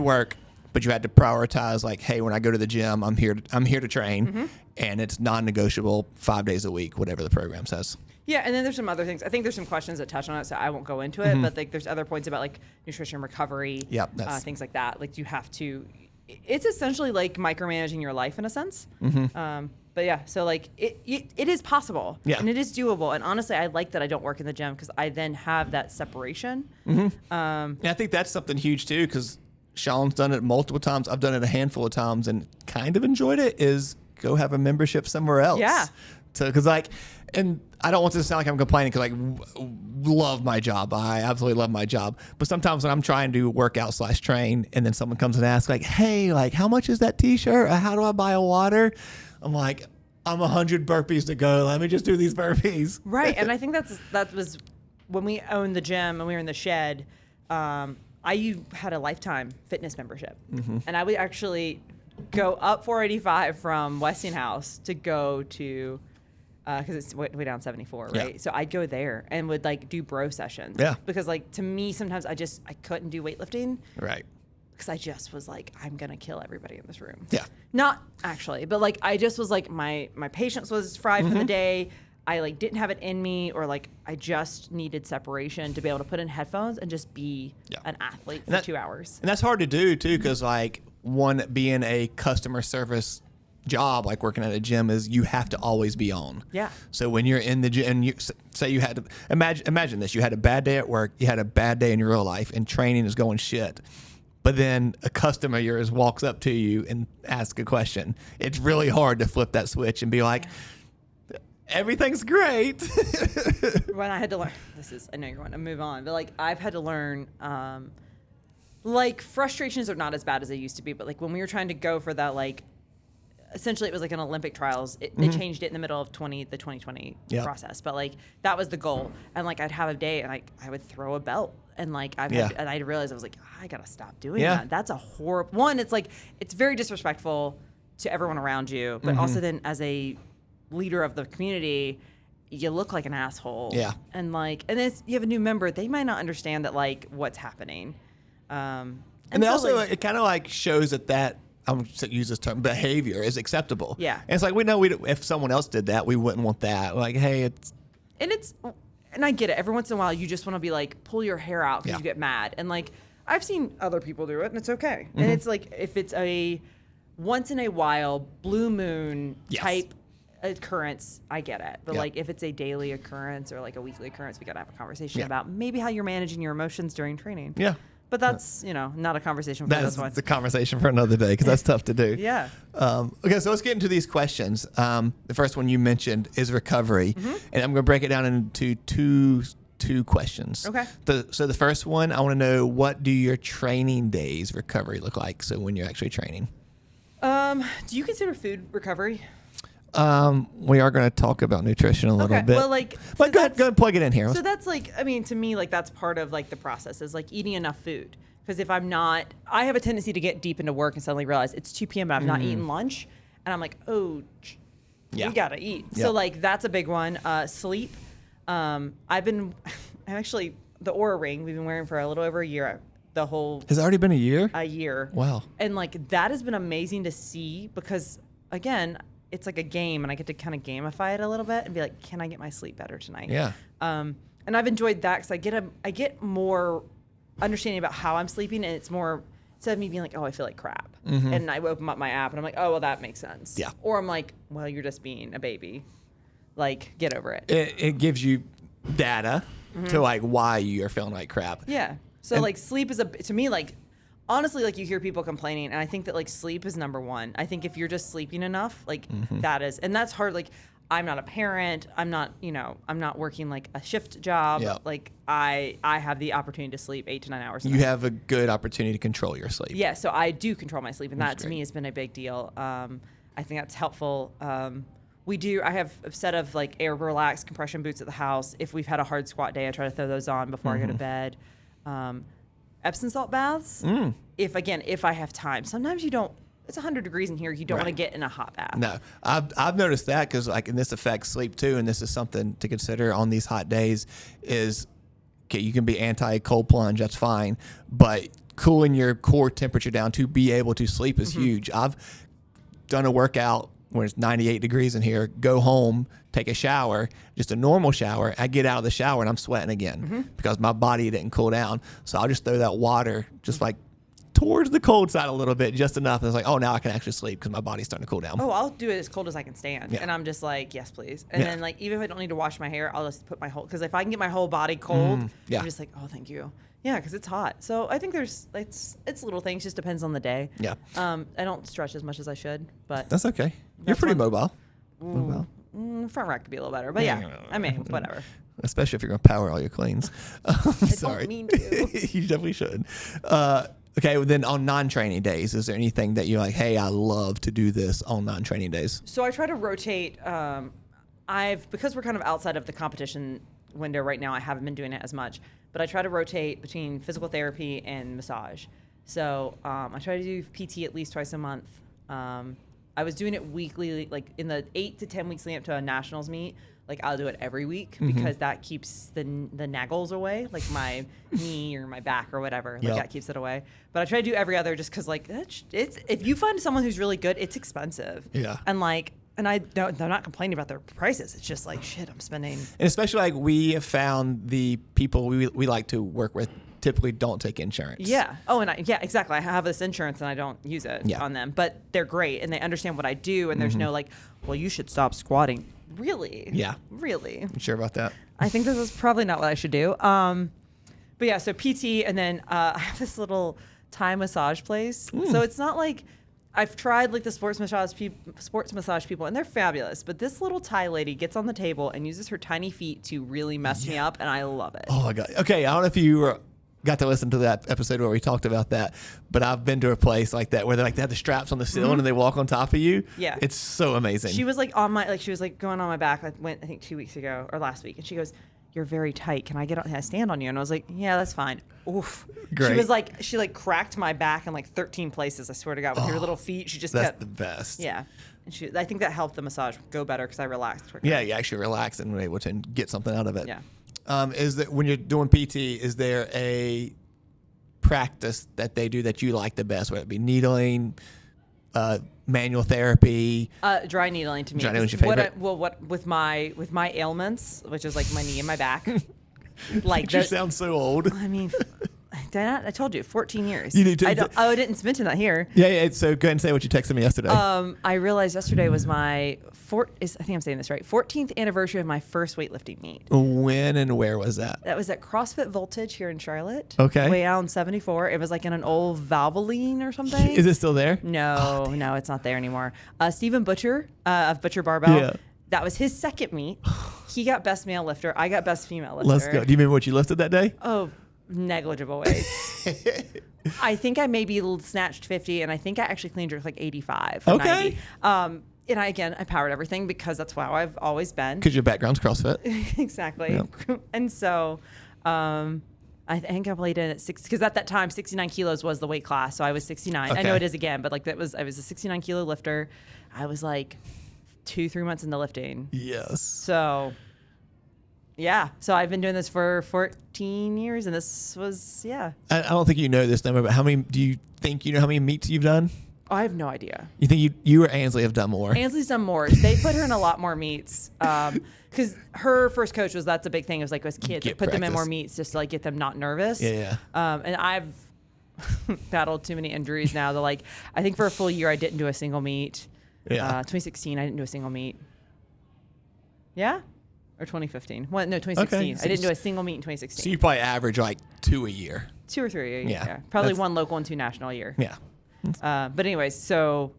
work, but you had to prioritize, like, hey, when I go to the gym, I'm here to train, and it's non-negotiable 5 days a week, whatever the program says. Yeah, and then there's some other things. I think there's some questions that touch on it, so I won't go into it. But like, there's other points about like nutrition recovery, things like that. Like, you have to. It's essentially like micromanaging your life in a sense. But yeah, so like it is possible, and it is doable. And honestly, I like that I don't work in the gym, because I then have that separation. And I think that's something huge too, because Sean's done it multiple times. I've done it a handful of times and kind of enjoyed it. Is go have a membership somewhere else. Yeah. Because like, and I don't want this to sound like I'm complaining, because love my job. I absolutely love my job. But sometimes when I'm trying to work out / train, and then someone comes and asks like, hey, like, how much is that T-shirt? Or how do I buy a water? I'm like, I'm 100 burpees to go. Let me just do these burpees. Right. And I think that was when we owned the gym and we were in the shed. I had a lifetime fitness membership, and I would actually go up 485 from Westinghouse to go to, because it's way down 74, right? Yeah. So I'd go there and would like do bro sessions. Yeah. Because like, to me, sometimes I couldn't do weightlifting. Right. Because I just was like, I'm gonna kill everybody in this room. Yeah. Not actually, but like, I just was like, my patience was fried for the day. I like didn't have it in me, or like I just needed separation to be able to put in headphones and just be an athlete for 2 hours. And that's hard to do too, because like, one, being a customer service job, like working at a gym, is you have to always be on. Yeah. So when you're in the gym, and say you had to imagine this: you had a bad day at work, you had a bad day in your real life, and training is going shit. But then a customer of yours walks up to you and asks a question. It's really hard to flip that switch and be like, everything's great. When I had to learn, I know you're going to move on, but like, I've had to learn, like, frustrations are not as bad as they used to be, but like when we were trying to go for that, like, essentially it was like an Olympic trials. They changed it in the middle of the 2020 process, but like, that was the goal. And like, I'd have a day and like, I would throw a belt, and like, and I realized I was like, I gotta stop doing that. That's a horrible one. It's like, it's very disrespectful to everyone around you, but also then as a leader of the community, you look like an asshole. Yeah. And like, and then you have a new member, they might not understand that, like, what's happening. And they so, also, like, it kind of like shows that I'm going to use this term, behavior is acceptable. Yeah. And it's like, we know if someone else did that, we wouldn't want that. Like, hey, and I get it. Every once in a while, you just want to be like, pull your hair out because you get mad. And like, I've seen other people do it, and it's okay. And it's like, if it's a once in a while blue moon type occurrence, I get it. But like, if it's a daily occurrence or like a weekly occurrence, we got to have a conversation about maybe how you're managing your emotions during training. Yeah. But that's, not a conversation for this one. That's a conversation for another day, because that's tough to do. Yeah. Okay, so let's get into these questions. The first one you mentioned is recovery. And I'm going to break it down into two 2 questions. Okay. So the first one, I want to know, what do your training days recovery look like? So when you're actually training. Do you consider food recovery? We are going to talk about nutrition a little bit. Well, like, but so go ahead and plug it in here. So that's like, I mean, to me, like that's part of like the process is like eating enough food. Because if I'm not, I have a tendency to get deep into work and suddenly realize it's 2 p.m. and I've not eaten lunch, and I'm like, oh, we gotta eat. Yeah. So like that's a big one. Sleep. I'm actually the Oura ring we've been wearing for a little over a year. The whole Has it already been a year? a year. Wow. And like that has been amazing to see because again, it's like a game and I get to kind of gamify it a little bit and be like, can I get my sleep better tonight? Yeah. And I've enjoyed that because I get more understanding about how I'm sleeping, and it's more instead of me being like, oh, I feel like crap, and I open up my app and I'm like, oh, well, that makes sense. Yeah. Or I'm like, well, you're just being a baby, like get over it. It gives you data to like why you are feeling like crap. Yeah. So And- like sleep is to me like honestly like you hear people complaining, and I think that like sleep is number one. I think if you're just sleeping enough, like that is, and that's hard. Like I'm not a parent. I'm not working like a shift job. Yeah. Like I have the opportunity to sleep 8 to 9 hours. a You night. have a good opportunity to control your sleep. Yeah, so I do control my sleep, and that to great. me has been a big deal. I think that's helpful. I have a set of like air relax compression boots at the house. If we've had a hard squat day, I try to throw those on before I go to bed. Epsom salt baths. If I have time. Sometimes you don't. It's 100 degrees in here. You don't want to get in a hot bath. No, I've noticed that because like, and this affects sleep too, and this is something to consider on these hot days. Is okay, you can be anti-cold plunge, that's fine, but cooling your core temperature down to be able to sleep is huge. I've done a workout when it's 98 degrees in here, go home, take a shower, just a normal shower. I get out of the shower and I'm sweating again because my body didn't cool down. So I'll just throw that water just like towards the cold side a little bit, just enough. And it's like, oh, now I can actually sleep because my body's starting to cool down. Oh, I'll do it as cold as I can stand. Yeah. And I'm just like, yes, please. And Yeah. then like, even if I don't need to wash my hair, I'll just put my whole, because if I can get my whole body cold, yeah. I'm just like, oh, thank you. Yeah, because it's hot. So I think it's little things, just depends on the day. Yeah. I don't stretch as much as I should, but That's okay. You're pretty one. mobile. Mobile. front rack could be a little better. But yeah, I mean, whatever. Especially if you're going to power all your cleans. Sorry. don't mean to. You definitely should. Okay, well then on non-training days, is there anything that you're like, hey, I love to do this on non-training days? So I try to rotate. Because we're kind of outside of the competition window right now, I haven't been doing it as much. But I try to rotate between physical therapy and massage. So I try to do PT at least twice a month. I was doing it weekly, like in the 8 to 10 weeks leading up to a nationals meet. Like I'll do it every week because that keeps the naggles away, like my knee or my back or whatever. Like that keeps it away. But I try to do every other just because like it's if you find someone who's really good, it's expensive. Yeah. And like. And they're not complaining about their prices. It's just like, shit, I'm spending. And especially like we have found the people we like to work with typically don't take insurance. Yeah. Oh, and exactly. I have this insurance and I don't use it on them, but they're great and they understand what I do. And there's no like, well, you should stop squatting. Really? Yeah. Really? You sure about that? I think this is probably not what I should do. But yeah, so PT and then I have this little Thai massage place. So it's not like. I've tried like the sports massage people, and they're fabulous. But this little Thai lady gets on the table and uses her tiny feet to really mess me up, and I love it. Oh my God. Okay, I don't know if you got to listen to that episode where we talked about that, but I've been to a place like that where they have the straps on the ceiling and they walk on top of you. Yeah. It's so amazing. She was like she was like going on my back. I went I think 2 weeks ago or last week, and she goes, "You're very tight. Can I stand on you?" And I was like, "Yeah, that's fine." Oof. Great. She was like, she like cracked my back in like 13 places. I swear to God, with her little feet, she just That's kept. the best. Yeah, and I think that helped the massage go better because I relaxed quicker. Yeah, you actually relax and were able to get something out of it. Yeah. Is that when you're doing PT, is there a practice that they do that you like the best, whether it be needling, manual therapy? Dry needling to me. Dry needling's your favorite? What with my ailments, which is like my knee and my back. Like You sound so old. I mean, I told you, 14 years. You need to- I didn't mention that here. Yeah. So go ahead and say what you texted me yesterday. I realized yesterday was my I think I'm saying this right. 14th anniversary of my first weightlifting meet. When and where was that? That was at CrossFit Voltage here in Charlotte. Okay. Way out in 74. It was like in an old Valvoline or something. Is it still there? No, it's not there anymore. Stephen Butcher of Butcher Barbell. Yeah. That was his second meet. He got best male lifter. I got best female lifter. Let's go. Do you remember what you lifted that day? Oh, negligible weights. I think I maybe snatched 50, and I think I actually clean jerked like 85 or 90. And I powered everything because that's how I've always been. Because your background's CrossFit. Exactly. Yep. And so I think I played in at 6, because at that time 69 kilos was the weight class. So I was 69. Okay. I know it is again, but like I was a 69 kilo lifter. I was like 2-3 months into lifting. Yes. So yeah. So I've been doing this for 14 years, and this was, yeah. I don't think you know this number, but do you think you know how many meets you've done? I have no idea. You think you or Ansley have done more? Ansley's done more. They put her in a lot more meets. Because her first coach that's a big thing. It was like, as kids, like, put them in more meets just to like get them not nervous. Yeah. And I've battled too many injuries now that, like, I think for a full year I didn't do a single meet. Yeah. 2016 I didn't do a single meet. Yeah? Or 2015? Well, no, 2016. Okay. So I didn't do a single meet in 2016. So you probably average like 2 a year. 2 or 3 a year. Yeah. Probably 1 local and 2 national a year. Yeah. But anyways, so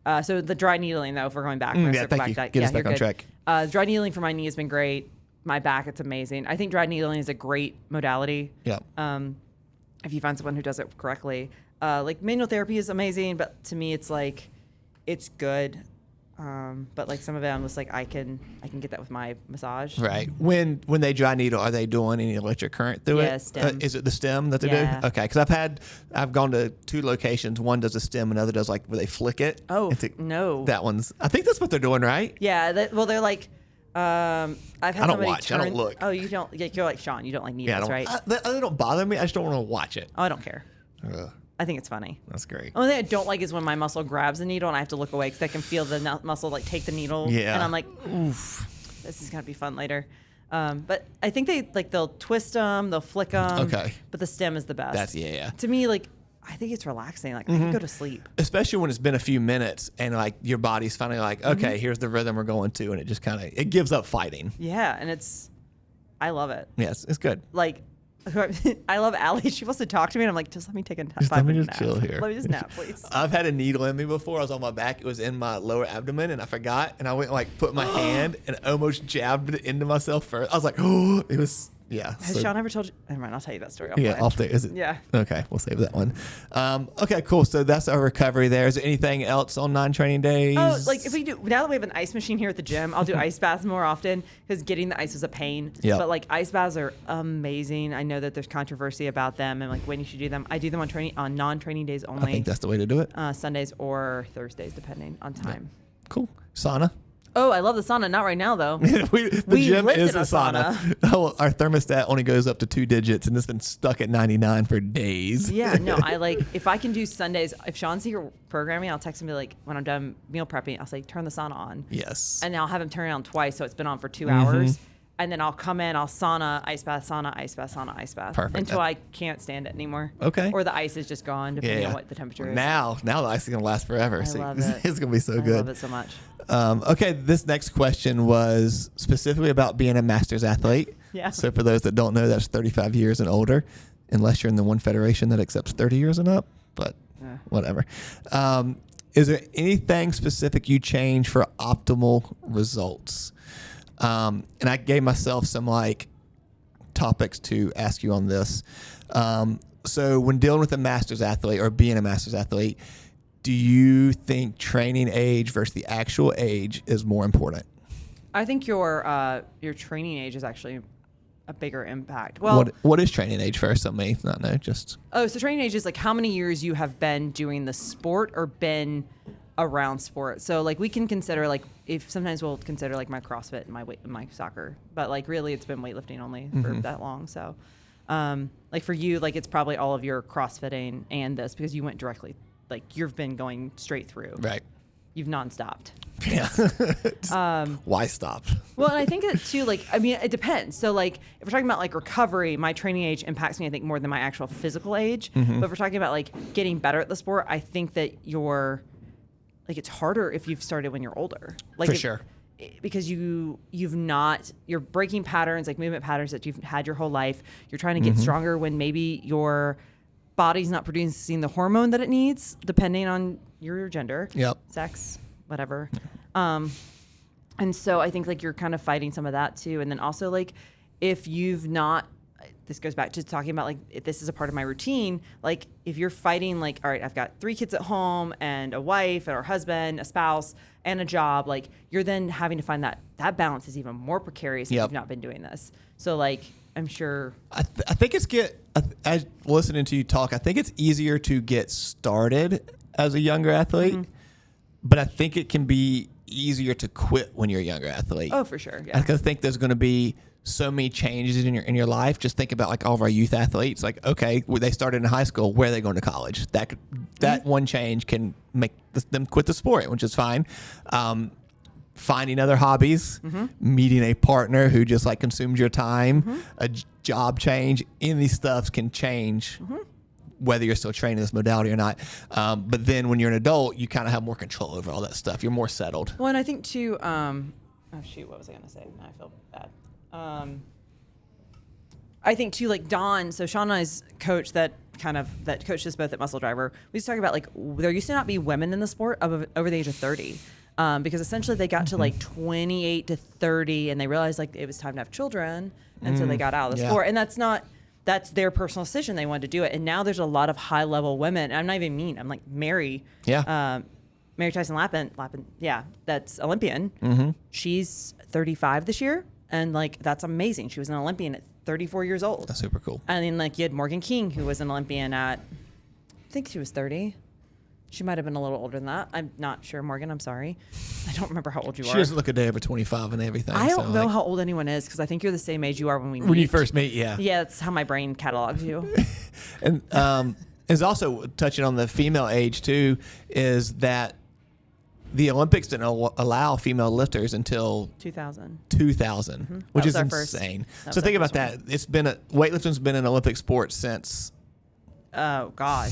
the dry needling, though, if we're going back, we're yeah, thank you. Get us back on track. Dry needling for my knee has been great. My back, it's amazing. I think dry needling is a great modality. Yeah. If you find someone who does it correctly, like manual therapy is amazing, but to me, it's like, it's good. But like some of it, I'm just like, I can get that with my massage. Right. When they dry needle, are they doing any electric current through it? Yeah, stem. Is it the stem that they do? Okay. Because I've gone to 2 locations. One does a stem, another does like where they flick it. Oh, no. That one's. I think that's what they're doing, right? Yeah. They're like. I've had I don't somebody watch. I don't look. Oh, you don't. You're like Sean. You don't like needles, right? They don't bother me. I just don't want to watch it. Oh, I don't care. Ugh, I think it's funny. that's great. Only thing I don't like is when my muscle grabs the needle and I have to look away because I can feel the muscle like take the needle. Yeah. And I'm like, oof, this is gonna be fun later. But I think they'll twist them, they'll flick them. Okay. But the stem is the best. That's yeah. To me, like, I think it's relaxing. Like I can go to sleep. Especially when it's been a few minutes and like your body's finally like, okay, here's the rhythm we're going to, and it just kind of it gives up fighting. Yeah, and I love it. Yes, it's good. Like. I love Allie. She wants to talk to me, and I'm like, just let me take a nap. Let me just chill here. Let me just nap, please. I've had a needle in me before. I was on my back. It was in my lower abdomen, and I forgot. And I went like put my hand and almost jabbed it into myself first. I was like, oh, it was. Yeah. Has Sean ever told you? Never mind. I'll tell you that story. Off there. Is it? Yeah. Okay, we'll save that one. Okay, cool. So that's our recovery there. Is there anything else on non-training days? Oh, like if we do, now that we have an ice machine here at the gym, I'll do ice baths more often because getting the ice is a pain. Yep. But like ice baths are amazing. I know that there's controversy about them and like when you should do them. I do them on non-training days only. I think that's the way to do it. Sundays or Thursdays, depending on time. Yeah. Cool. Sauna. Oh, I love the sauna. Not right now, though. The gym lived is in a sauna. Oh, our thermostat only goes up to 2 digits, and it's been stuck at 99 for days. Yeah, no, I like, if I can do Sundays, if Sean's here programming, I'll text him and be like, when I'm done meal prepping, I'll say, turn the sauna on. Yes. And I'll have him turn it on twice, so it's been on for 2 hours. And then I'll come in, I'll sauna, ice bath, sauna, ice bath, sauna, ice bath. Perfect. Until I can't stand it anymore. Okay. Or the ice is just gone, depending on what the temperature is. Now the ice is going to last forever. I love it. It's going to be so good. I love it so much. Okay, this next question was specifically about being a master's athlete. Yeah. So for those that don't know, that's 35 years and older, unless you're in the one federation that accepts 30 years and up, but whatever. Is there anything specific you change for optimal results? And I gave myself some like topics to ask you on this. So when dealing with a master's athlete or being a master's athlete, do you think training age versus the actual age is more important? I think your training age is actually a bigger impact. Well, what is training age for some may not know? Just so training age is like how many years you have been doing the sport or been around sport. So like we can consider like if sometimes we'll consider like my CrossFit and my soccer, but like really it's been weightlifting only for that long. So like for you, like it's probably all of your CrossFitting and this because you went directly. Like you've been going straight through. Right. You've non-stopped. Yeah. Why stop? Well, and I think that too, like, I mean, it depends. So like, if we're talking about like recovery, my training age impacts me, I think, more than my actual physical age. But if we're talking about like getting better at the sport, I think that like, it's harder if you've started when you're older. Like for sure. Because you're breaking patterns, like movement patterns that you've had your whole life. You're trying to get stronger when maybe your body's not producing the hormone that it needs, depending on your gender, Yep. sex, whatever. And so I think like you're kind of fighting some of that too. And then also like if you've not, this goes back to talking about like if this is a part of my routine, like if you're fighting like, all right, I've got 3 kids at home and a wife or a husband, a spouse and a job, like you're then having to find that balance is even more precarious if you've not been doing this. So like I'm sure. I think as listening to you talk, I think it's easier to get started as a younger athlete, but I think it can be easier to quit when you're a younger athlete. Oh, for sure. Yeah. I think there's going to be so many changes in your life. Just think about like all of our youth athletes. Like, okay, they started in high school. Where are they going to college? That one change can make them quit the sport, which is fine. Finding other hobbies, meeting a partner who just like consumes your time, a job change, any of these stuffs can change whether you're still training this modality or not. But then when you're an adult, you kind of have more control over all that stuff. You're more settled. Well, and I think too, oh shoot, what was I going to say? Now I feel bad. I think too, like Dawn, so Sean and I's coach that coached us both at Muscle Driver, we used to talk about like there used to not be women in the sport over the age of 30. Because essentially they got to like 28 to 30 and they realized like it was time to have children. And so they got out of the sport. And that's their personal decision. They wanted to do it. And now there's a lot of high level women. And I'm not even mean. I'm like Mary. Yeah. Mary Tyson Lappin. Yeah. That's Olympian. She's 35 this year. And like, that's amazing. She was an Olympian at 34 years old. That's super cool. And then like you had Morgan King, who was an Olympian at, I think she was 30. She might have been a little older than that. I'm not sure, Morgan. I'm sorry. I don't remember how old you are. She doesn't look a day over 25 and everything. I don't know how old anyone is because I think you're the same age you are when we meet. When you first meet, yeah. Yeah, that's how my brain catalogs you. And is also touching on the female age too, is that the Olympics didn't allow female lifters until 2000, which is insane. So think about that. It's been weightlifting's been an Olympic sport since. Oh God,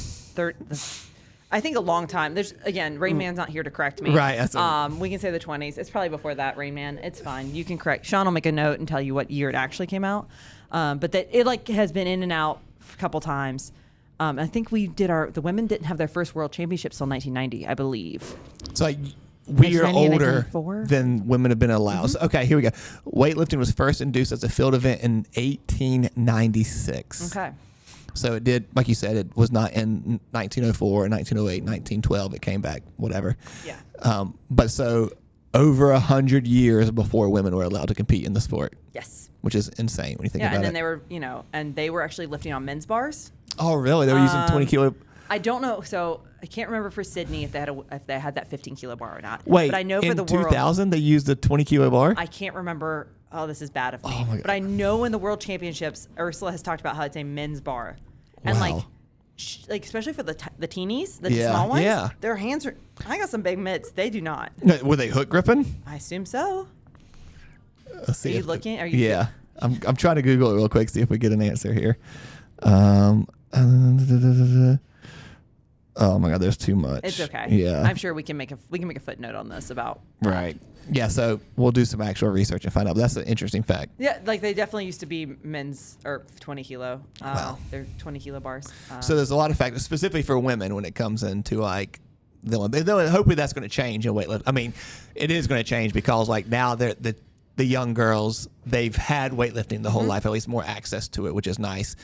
I think a long time. There's again, Rain Man's not here to correct me. Right. We can say the 20s. It's probably before that, Rain Man. It's fine. You can correct. Sean will make a note and tell you what year it actually came out. But that it like has been in and out a couple times. I think the women didn't have their first world championships till 1990, I believe. It's like we are older than women have been allowed. So, okay, here we go. Weightlifting was first induced as a field event in 1896. Okay. So it did, like you said, it was not in 1904, 1908, 1912. It came back, whatever. Yeah. But so over 100 years before women were allowed to compete in the sport. Yes. Which is insane when you think about it. Yeah, and then they were actually lifting on men's bars. Oh, really? They were using 20 kilo. I don't know. So I can't remember for Sydney if they had that 15 kilo bar or not. Wait, but I know for the world, 2000 they used a 20 kilo bar? I can't remember. Oh, this is bad of me. But I know in the World Championships, Ursula has talked about how it's a men's bar. And like especially for the teenies, the small ones, their hands are. I got some big mitts. They do not. No, were they hook gripping? I assume so. Let's see. Are you looking? Are you? Yeah, I'm trying to Google it real quick, see if we get an answer here. Oh my God, there's too much. It's okay. Yeah, I'm sure we can make a footnote on this about. Right. Yeah, so we'll do some actual research and find out. But that's an interesting fact. Yeah, like they definitely used to be men's or 20 kilo. They're 20 kilo bars. So there's a lot of factors specifically for women when it comes into like the Olympics. Hopefully that's going to change in weightlifting. I mean, it is going to change because like now the young girls, they've had weightlifting the whole life, at least more access to it, which is nice.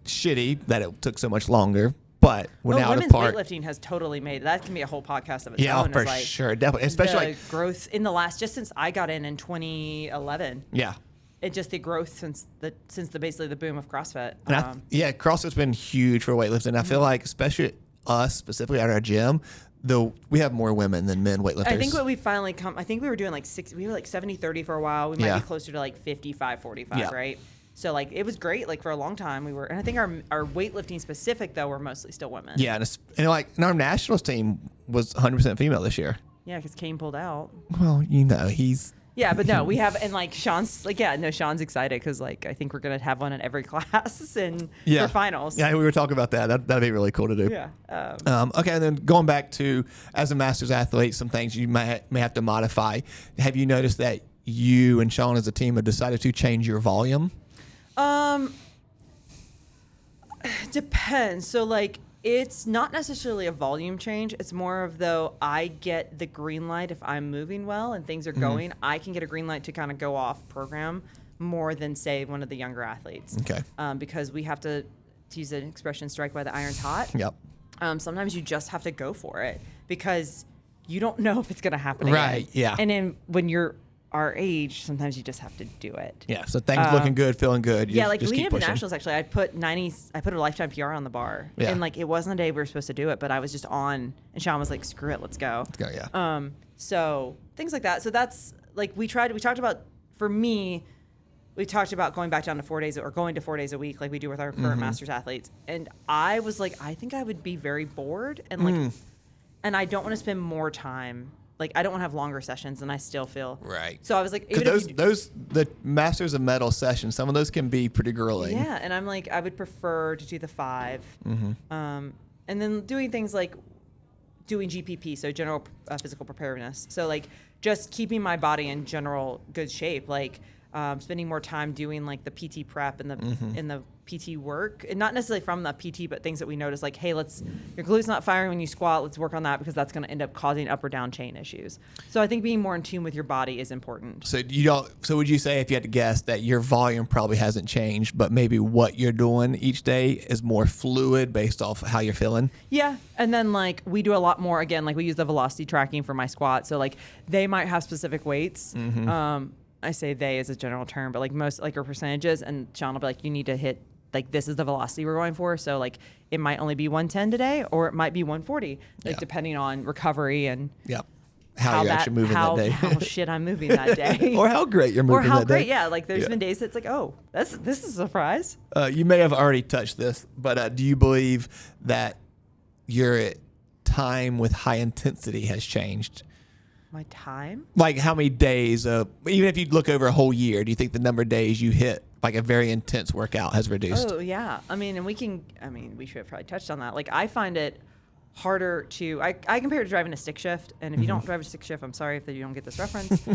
Shitty that it took so much longer. But we're now women's weightlifting has totally made that can be a whole podcast of its own. Yeah, for sure, definitely, especially the growth in the last just since I got in 2011. Yeah, it just the growth since basically the boom of CrossFit. And CrossFit's been huge for weightlifting. I feel like especially us specifically at our gym, though we have more women than men weightlifters. I think what we finally I think we were doing like we were like 70-30 for a while. We might be closer to like 55-45, right? So like it was great. Like for a long time we were, and I think our weightlifting specific though were mostly still women. Yeah, and like our nationals team was 100% female this year. Yeah, because Kane pulled out. Well, he's. Yeah, but no, we have, and like Sean's like, Sean's excited because like I think we're gonna have one in every class and for finals. Yeah, we were talking about that. That'd be really cool to do. Yeah. Okay, and then going back to as a masters athlete, some things you may have to modify. Have you noticed that you and Sean as a team have decided to change your volume? Depends. So like It's not necessarily a volume change. It's more of though I get the green light if I'm moving well and things are going. I can get a green light to kind of go off program more than say one of the younger athletes. Okay. Because we have to use an expression, strike while the iron's hot. Yep. Sometimes you just have to go for it because you don't know if it's going to happen again. Right. Yeah. And then when you're our age, sometimes you just have to do it. Yeah. So things looking good, feeling good. Yeah, like just leading keep up to pushing. nationals, actually, I put a lifetime PR on the bar. Yeah. And like it wasn't a day we were supposed to do it, but I was just on, and Sean was like, "Screw it, let's go." Let's go. Yeah. So things like that. So that's like we talked about, for me, we talked about going back down to 4 days or going to 4 days a week like we do with our current masters athletes. And I was like, I think I would be very bored and like, and I don't want to spend more time. Like I don't want to have longer sessions, and I still feel right. So I was like, because the Masters of Metal sessions, some of those can be pretty grueling. Yeah, and I'm like, I would prefer to do the 5, and then doing things like doing GPP, so general physical preparedness. So like just keeping my body in general good shape, like spending more time doing like the PT prep and the PT work, and not necessarily from the PT, but things that we notice like, hey, your glute's not firing when you squat. Let's work on that because that's going to end up causing up or down chain issues. So I think being more in tune with your body is important. So So would you say, if you had to guess, that your volume probably hasn't changed, but maybe what you're doing each day is more fluid based off how you're feeling? Yeah, and then like we do a lot more. Again, like we use the velocity tracking for my squat. So like they might have specific weights. I say they as a general term, but like most like our percentages, and Sean will be like, you need to hit like this is the velocity we're going for. So like it might only be 110 today, or it might be 140, like depending on recovery and how you're actually moving that day, how shit I'm moving that day, or how great you're moving that day. Or how great, yeah. Like there's been days that's like, oh, this is a surprise. You may have already touched this, but do you believe that your time with high intensity has changed? My time? Like how many days, even if you look over a whole year, do you think the number of days you hit like a very intense workout has reduced? Oh, yeah. I mean, we should have probably touched on that. Like I find it harder to, I compare it to driving a stick shift. And if you don't drive a stick shift, I'm sorry if you don't get this reference.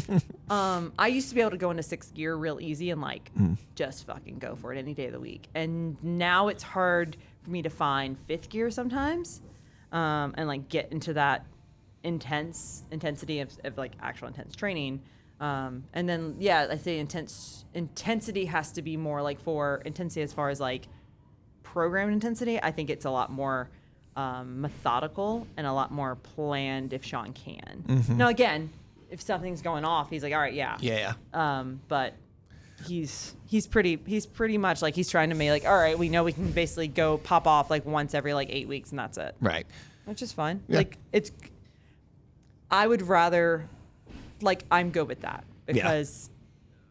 I used to be able to go into 6th gear real easy and like just fucking go for it any day of the week. And now it's hard for me to find 5th gear sometimes and like get into that intensity of like actual intense training. And then, I say intensity has to be more like for intensity as far as like program intensity. I think it's a lot more methodical and a lot more planned if Sean can. Now, again, if something's going off, he's like, all right, yeah. But he's pretty much like he's trying to make like, all right, we know we can basically go pop off like once every like 8 weeks and that's it. Right. Which is fine. Yeah. Like I would rather, like, I'm good with that because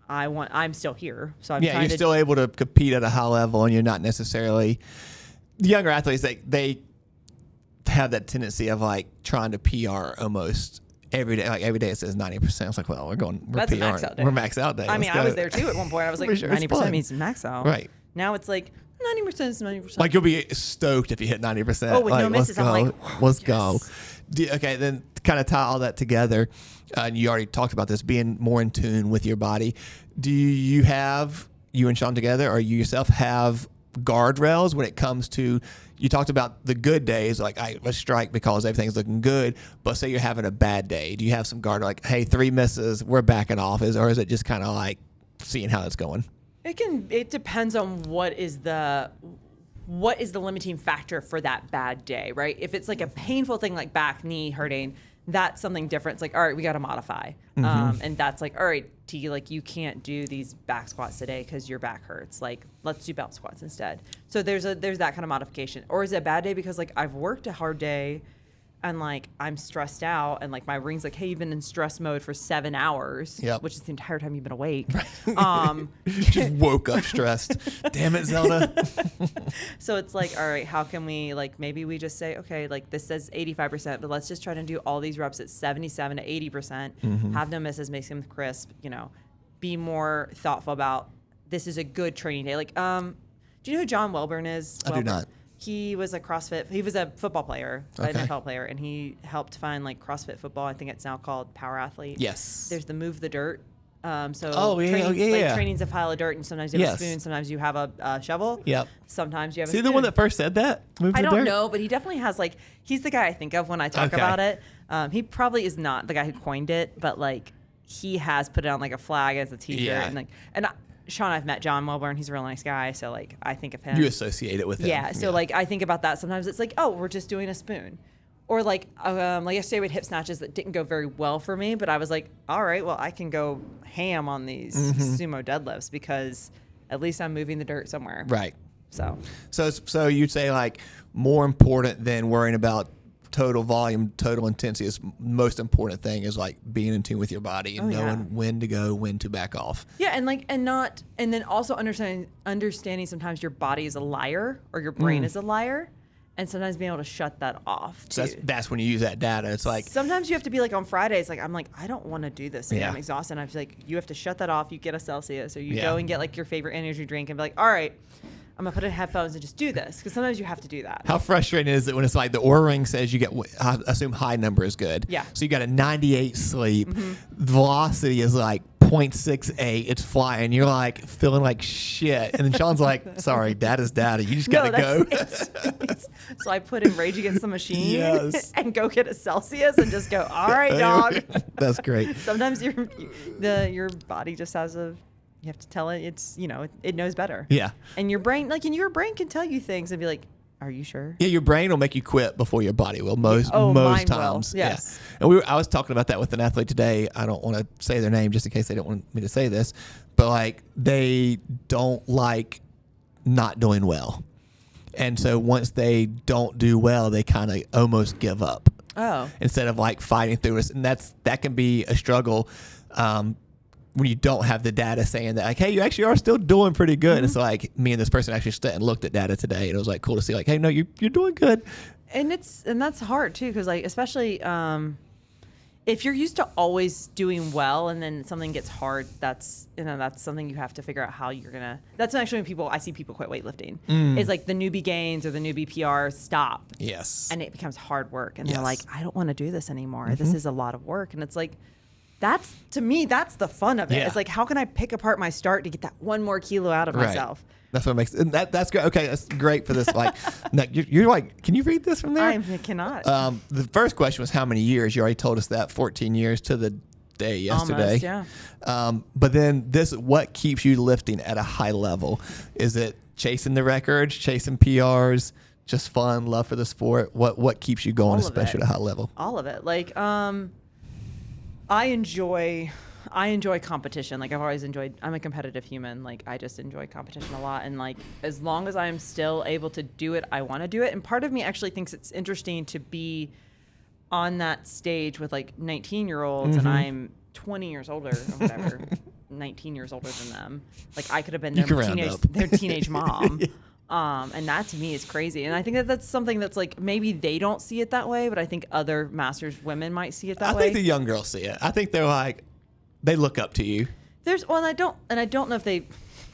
I'm still here. So I'm trying you're still able to compete at a high level, and you're not necessarily the younger athletes. They have that tendency of like trying to PR almost every day. Like every day it says 90%. It's like, well, we're That's PRing. a max out day. We're max out day. I mean, Let's I go. was there too at one point. I was like, Sure, it's 90% fun. means max out. Right. Now it's like 90% is 90%. Like you'll be stoked if you hit 90%. Oh, with like, no misses, I'm like, let's yes. go. Okay, then kind of tie all that together. And you already talked about this, being more in tune with your body. Do you and Sean together, or you yourself have guardrails when it comes to, you talked about the good days, like let's strike because everything's looking good, but say you're having a bad day. Do you have some guard, like, hey, 3 misses, we're backing off, or is it just kind of like seeing how it's going? It depends on what is the limiting factor for that bad day, right? If it's like a painful thing like back, knee hurting, that's something different. It's like, all right, we got to modify. And that's like, all right, T, like you can't do these back squats today because your back hurts. Like, let's do belt squats instead. So there's that kind of modification. Or is it a bad day because like I've worked a hard day and like I'm stressed out and like my ring's like, hey, you've been in stress mode for 7 hours, which is the entire time you've been awake. Just woke up stressed. Damn it, Zelda. So it's like, all right, how can we, like, maybe we just say, okay, like this says 85%, but let's just try to do all these reps at 77 to 80%, have no misses, make them crisp, be more thoughtful about this is a good training day. Like, do you know who John Welburn is? I do not. He was a football player, an NFL player, and he helped find like CrossFit football. I think it's now called Power Athlete. Yes. There's the Move the Dirt Training's a pile of dirt, and sometimes you have a Yes. spoon, sometimes you have a shovel. Yep. Sometimes you have Is a he spoon. the one that first said that? Move I the don't dirt? know, but he definitely has like, he's the guy I think of when I talk Okay. about it. He probably is not the guy who coined it, but like he has put it on like a flag as a t-shirt. Yeah. Sean, I've met John Welborn. He's a real nice guy. So like, I think of him. You associate it with him. Yeah. So like, I think about that. Sometimes it's like, oh, we're just doing a spoon. Or like yesterday we had hip snatches that didn't go very well for me, but I was like, all right, well, I can go ham on these sumo deadlifts because at least I'm moving the dirt somewhere. Right. So you'd say like more important than worrying about total volume, total intensity is most important thing is like being in tune with your body and knowing when to go, when to back off. Yeah, and then also understanding sometimes your body is a liar or your brain is a liar, and sometimes being able to shut that off too. So that's when you use that data. It's like sometimes you have to be like on Fridays, like I'm like, I don't want to do this. Yeah. I'm exhausted. And I feel like you have to shut that off. You get a Celsius or you Yeah. go and get like your favorite energy drink and be like, all right, I'm gonna put in headphones and just do this, because sometimes you have to do that. how frustrating is it when it's like the Oura Ring says you get, I assume high number is good. Yeah. So you got a 98 sleep. Velocity is like 0.68. It's flying. You're like feeling like shit. And then Sean's like, sorry, data's data. You just got to go. So I put in Rage Against the Machine Yes. and go get a Celsius and just go, all right, dog. That's great. Sometimes your body just has you have to tell it it knows better. Yeah. And your brain can tell you things and be like, are you sure? Yeah, your brain will make you quit before your body will most mine will. times. Yes. Yeah. And I was talking about that with an athlete today. I don't want to say their name just in case they don't want me to say this, but like they don't like not doing well. And so once they don't do well, they kind of almost give up. Oh. Instead of like fighting through it. And that can be a struggle when you don't have the data saying that, like, hey, you actually are still doing pretty good. It's like me and this person actually stood and looked at data today, and it was like cool to see, like, hey, no, you're doing good. And that's hard too, because like especially if you're used to always doing well and then something gets hard, that's something you have to figure out how you're gonna. That's actually when I see people quit weightlifting. It's like the newbie gains or the newbie PRs stop. Yes. And it becomes hard work, and Yes. they're like, I don't want to do this anymore. This is a lot of work, and it's like. To me, that's the fun of it. Yeah. It's like, how can I pick apart my start to get that one more kilo out of myself? That's what makes and that's great. Okay, that's great for this. Like, now, you're like, can you read this from there? I cannot. The first question was how many years? You already told us that 14 years to the day yesterday. Almost, yeah. But then what keeps you lifting at a high level? Is it chasing the records, chasing PRs, just fun, love for the sport? What keeps you going, especially at a high level? All of it. Like, I enjoy competition. Like I've always enjoyed, I'm a competitive human. Like I just enjoy competition a lot. And like, as long as I'm still able to do it, I want to do it. And part of me actually thinks it's interesting to be on that stage with like 19-year-olds and I'm 20 years older or whatever, 19 years older than them. Like I could have been their teenage mom. And that to me is crazy. And I think that's something that's like, maybe they don't see it that way, but I think other Masters women might see it that way. I think the young girls see it. I think they're like, they look up to you. And I don't know if they,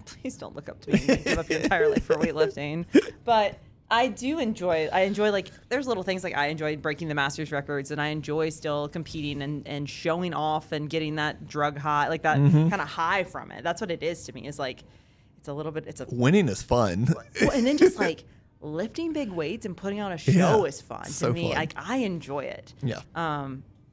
please don't look up to me and give up your entire life for weightlifting. But I enjoy like, there's little things like I enjoy breaking the Masters records and I enjoy still competing and showing off and getting that drug high, like that kind of high from it. That's what it is to me. It's like, winning is fun. Well, and then just like lifting big weights and putting on a show is fun to me. Fun. Like I enjoy it. Yeah.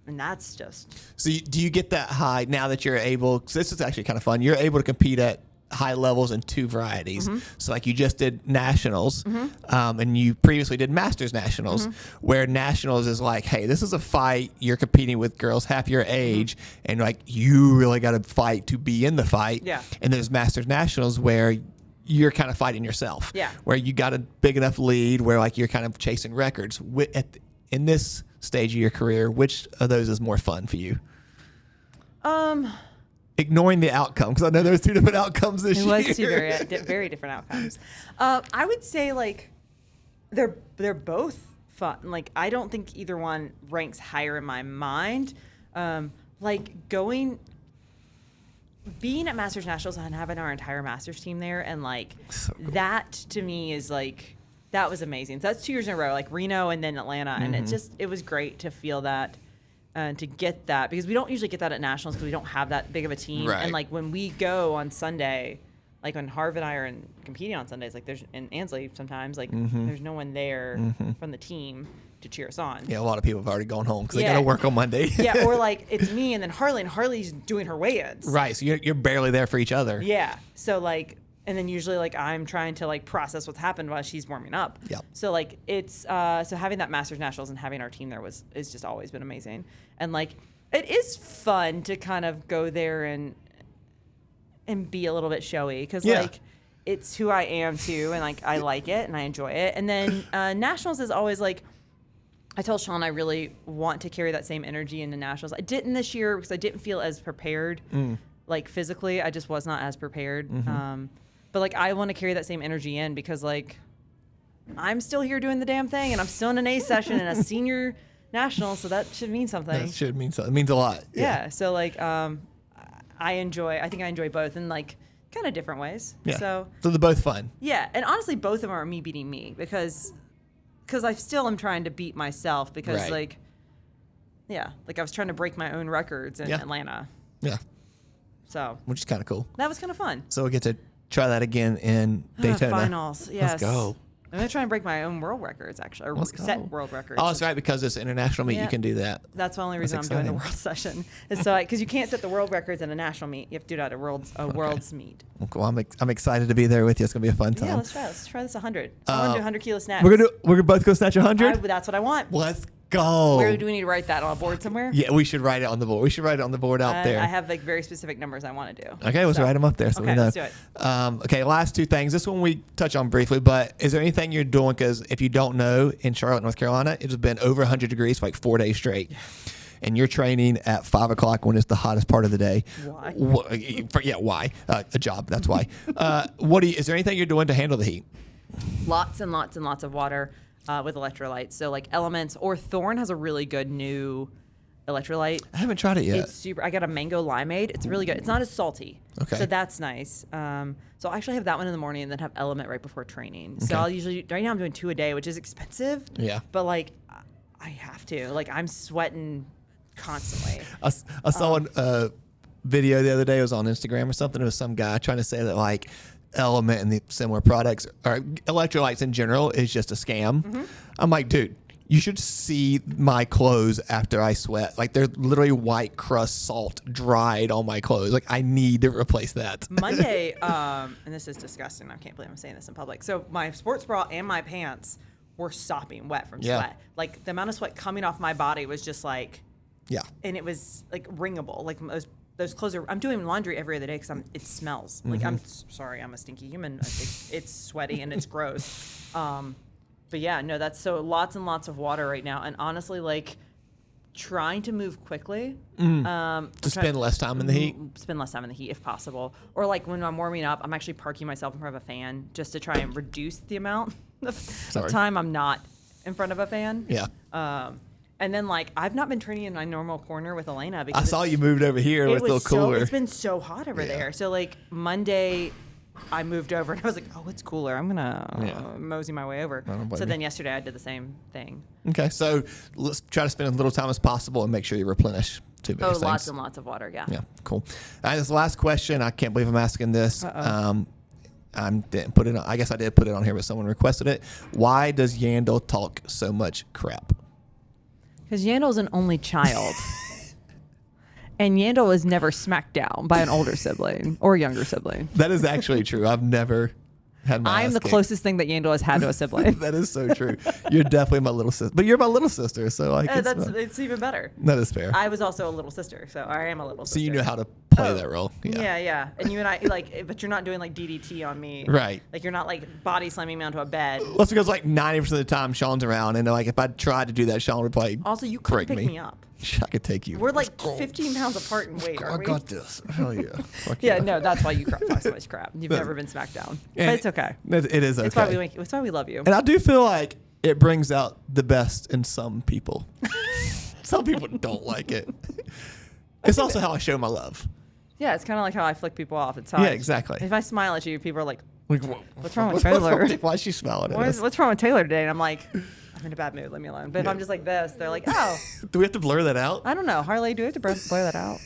And that's just. So do you get that high now that you're able? Cause this is actually kind of fun. You're able to compete at high levels in two varieties. So like you just did nationals, and you previously did Masters nationals, where nationals is like, hey, this is a fight. You're competing with girls half your age, and like you really got to fight to be in the fight. Yeah. And there's Masters nationals where you're kind of fighting yourself. Yeah. Where you got a big enough lead where like you're kind of chasing records. In this stage of your career, which of those is more fun for you? Ignoring the outcome, because I know there's two different outcomes this year. It was two very different outcomes. I would say like they're both fun. Like I don't think either one ranks higher in my mind. Like being at Masters Nationals and having our entire Masters team there, and like so cool. That to me is like that was amazing. So that's 2 years in a row, like Reno and then Atlanta, and it was great to feel that and to get that, because we don't usually get that at nationals because we don't have that big of a team. Right. And like when we go on Sunday, like when Harv and I are competing on Sundays, like there's in Ansley sometimes, like there's no one there from the team to cheer us on. Yeah, a lot of people have already gone home because they got to work on Monday. Yeah, or like it's me and then Harley, and Harley's doing her weigh-ins. Right, so you're barely there for each other. Yeah, so like, and then usually like I'm trying to like process what's happened while she's warming up. Yep. So like it's so having that Masters Nationals and having our team there is just always been amazing, and like it is fun to kind of go there and be a little bit showy because like it's who I am too, and like I like it and I enjoy it. And then nationals is always like, I told Sean I really want to carry that same energy into nationals. I didn't this year because I didn't feel as prepared, like physically. I just was not as prepared. But like I want to carry that same energy in because like I'm still here doing the damn thing, and I'm still in an A session and a senior national, so that should mean something. That should mean something. It means a lot. Yeah. So like I think I enjoy both in like kind of different ways. Yeah. So they're both fun. Yeah, and honestly, both of them are me beating me because I still am trying to beat myself because like I was trying to break my own records in Atlanta. Yeah. So which is kind of cool. That was kind of fun. So we get to try that again in Daytona. Finals. Yes. Let's go. I'm gonna try and break my own world records actually, or set world records. Oh, that's right, because it's an international meet. You can do that. That's the only reason I'm doing the world session. Is so because you can't set the world records in a national meet. You have to do it at a world's meet. Well, cool. I'm excited to be there with you. It's gonna be a fun time. Yeah, let's try. Let's try this 100. I want to do 100 kilo snatch. We're gonna both go snatch 100. That's what I want. Let's go. Where do we need to write that on a board somewhere? Yeah, we should write it on the board. We should write it on the board out there. I have like very specific numbers I want to do. Okay, let's write them up there so we know. Let's do it. Okay, last two things. This one we touch on briefly, but is there anything you're doing? Because if you don't know, in Charlotte, North Carolina, it's been over 100 degrees for like 4 days straight. And you're training at 5 o'clock when it's the hottest part of the day. Why? Why? A job. That's why. Is there anything you're doing to handle the heat? Lots and lots and lots of water. With electrolytes, so like Elements or Thorn has a really good new electrolyte. I haven't tried it yet. It's super. I got a mango limeade. It's really good. It's not as salty. Okay. So that's nice. So I actually have that one in the morning and then have Element right before training. So I'll usually right now I'm doing 2 a day, which is expensive. Yeah. But like I have to. Like I'm sweating constantly. I saw a video the other day. It was on Instagram or something. It was some guy trying to say that like Element and the similar products or electrolytes in general is just a scam. I'm like, dude, you should see my clothes after I sweat. Like they're literally white crust salt dried on my clothes. Like I need to replace that. Monday, and this is disgusting. I can't believe I'm saying this in public. So my sports bra and my pants were sopping wet from sweat. Like the amount of sweat coming off my body was just like, and it was like wringable. Like those clothes are. I'm doing laundry every other day because it smells. Like I'm sorry, I'm a stinky human. It's sweaty and it's gross. But yeah, no, that's so lots and lots of water right now, and honestly, like trying to move quickly. To spend less time in the heat. Spend less time in the heat if possible, or like when I'm warming up, I'm actually parking myself in front of a fan just to try and reduce the amount of time I'm not in front of a fan. Yeah. And then, like, I've not been training in my normal corner with Elena because I saw you moved over here with a little cooler. It's been so hot over there. So, like, Monday, I moved over and I was like, oh, it's cooler. I'm going to mosey my way over. So then yesterday I did the same thing. Okay. So let's try to spend as little time as possible and make sure you replenish too many things. Lots and lots of water. Yeah. Yeah. Cool. This last question. I can't believe I'm asking this. I didn't put it on. I guess I did put it on here, but someone requested it. Why does Yandel talk so much crap? Because Yandel's an only child. And Yandel was never smacked down by an older sibling or younger sibling. That is actually true. I've never had my I'm the closest thing that Yandel has had to a sibling. That is so true. You're definitely my little sister. But you're my little sister, so I guess it's even better. That is fair. I was also a little sister, so I am a little sister. So you know how to play that role. Yeah. And you and I, like, but you're not doing, like, DDT on me. Right. Like, you're not, like, body slamming me onto a bed. Well, it's because, like, 90% of the time Sean's around, and, like, if I tried to do that, Sean would probably Also, you couldn't pick me up. I could take you. We're, like, 15 pounds apart in weight, aren't we? I got this. Hell yeah. Yeah, no, that's why you talk so much crap. You've never been smacked down. But it's okay. It is okay. It's why we love you. And I do feel like it brings out the best in some people. Some people don't like it. It's also how I show my love. Yeah, it's kind of like how I flick people off. It's how exactly. If I smile at you, people are like, what's wrong with Tayler? Why is she smiling at us? What's wrong with Tayler today? And I'm like, I'm in a bad mood. Leave me alone. But if I'm just like this, they're like, oh. Do we have to blur that out? I don't know. Harley, do we have to blur that out?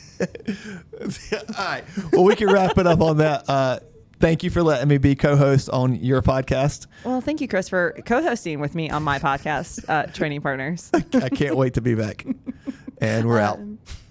All right. Well, we can wrap it up on that. Thank you for letting me be co-host on your podcast. Well, thank you, Chris, for co-hosting with me on my podcast, Training Partners. I can't wait to be back. And we're out.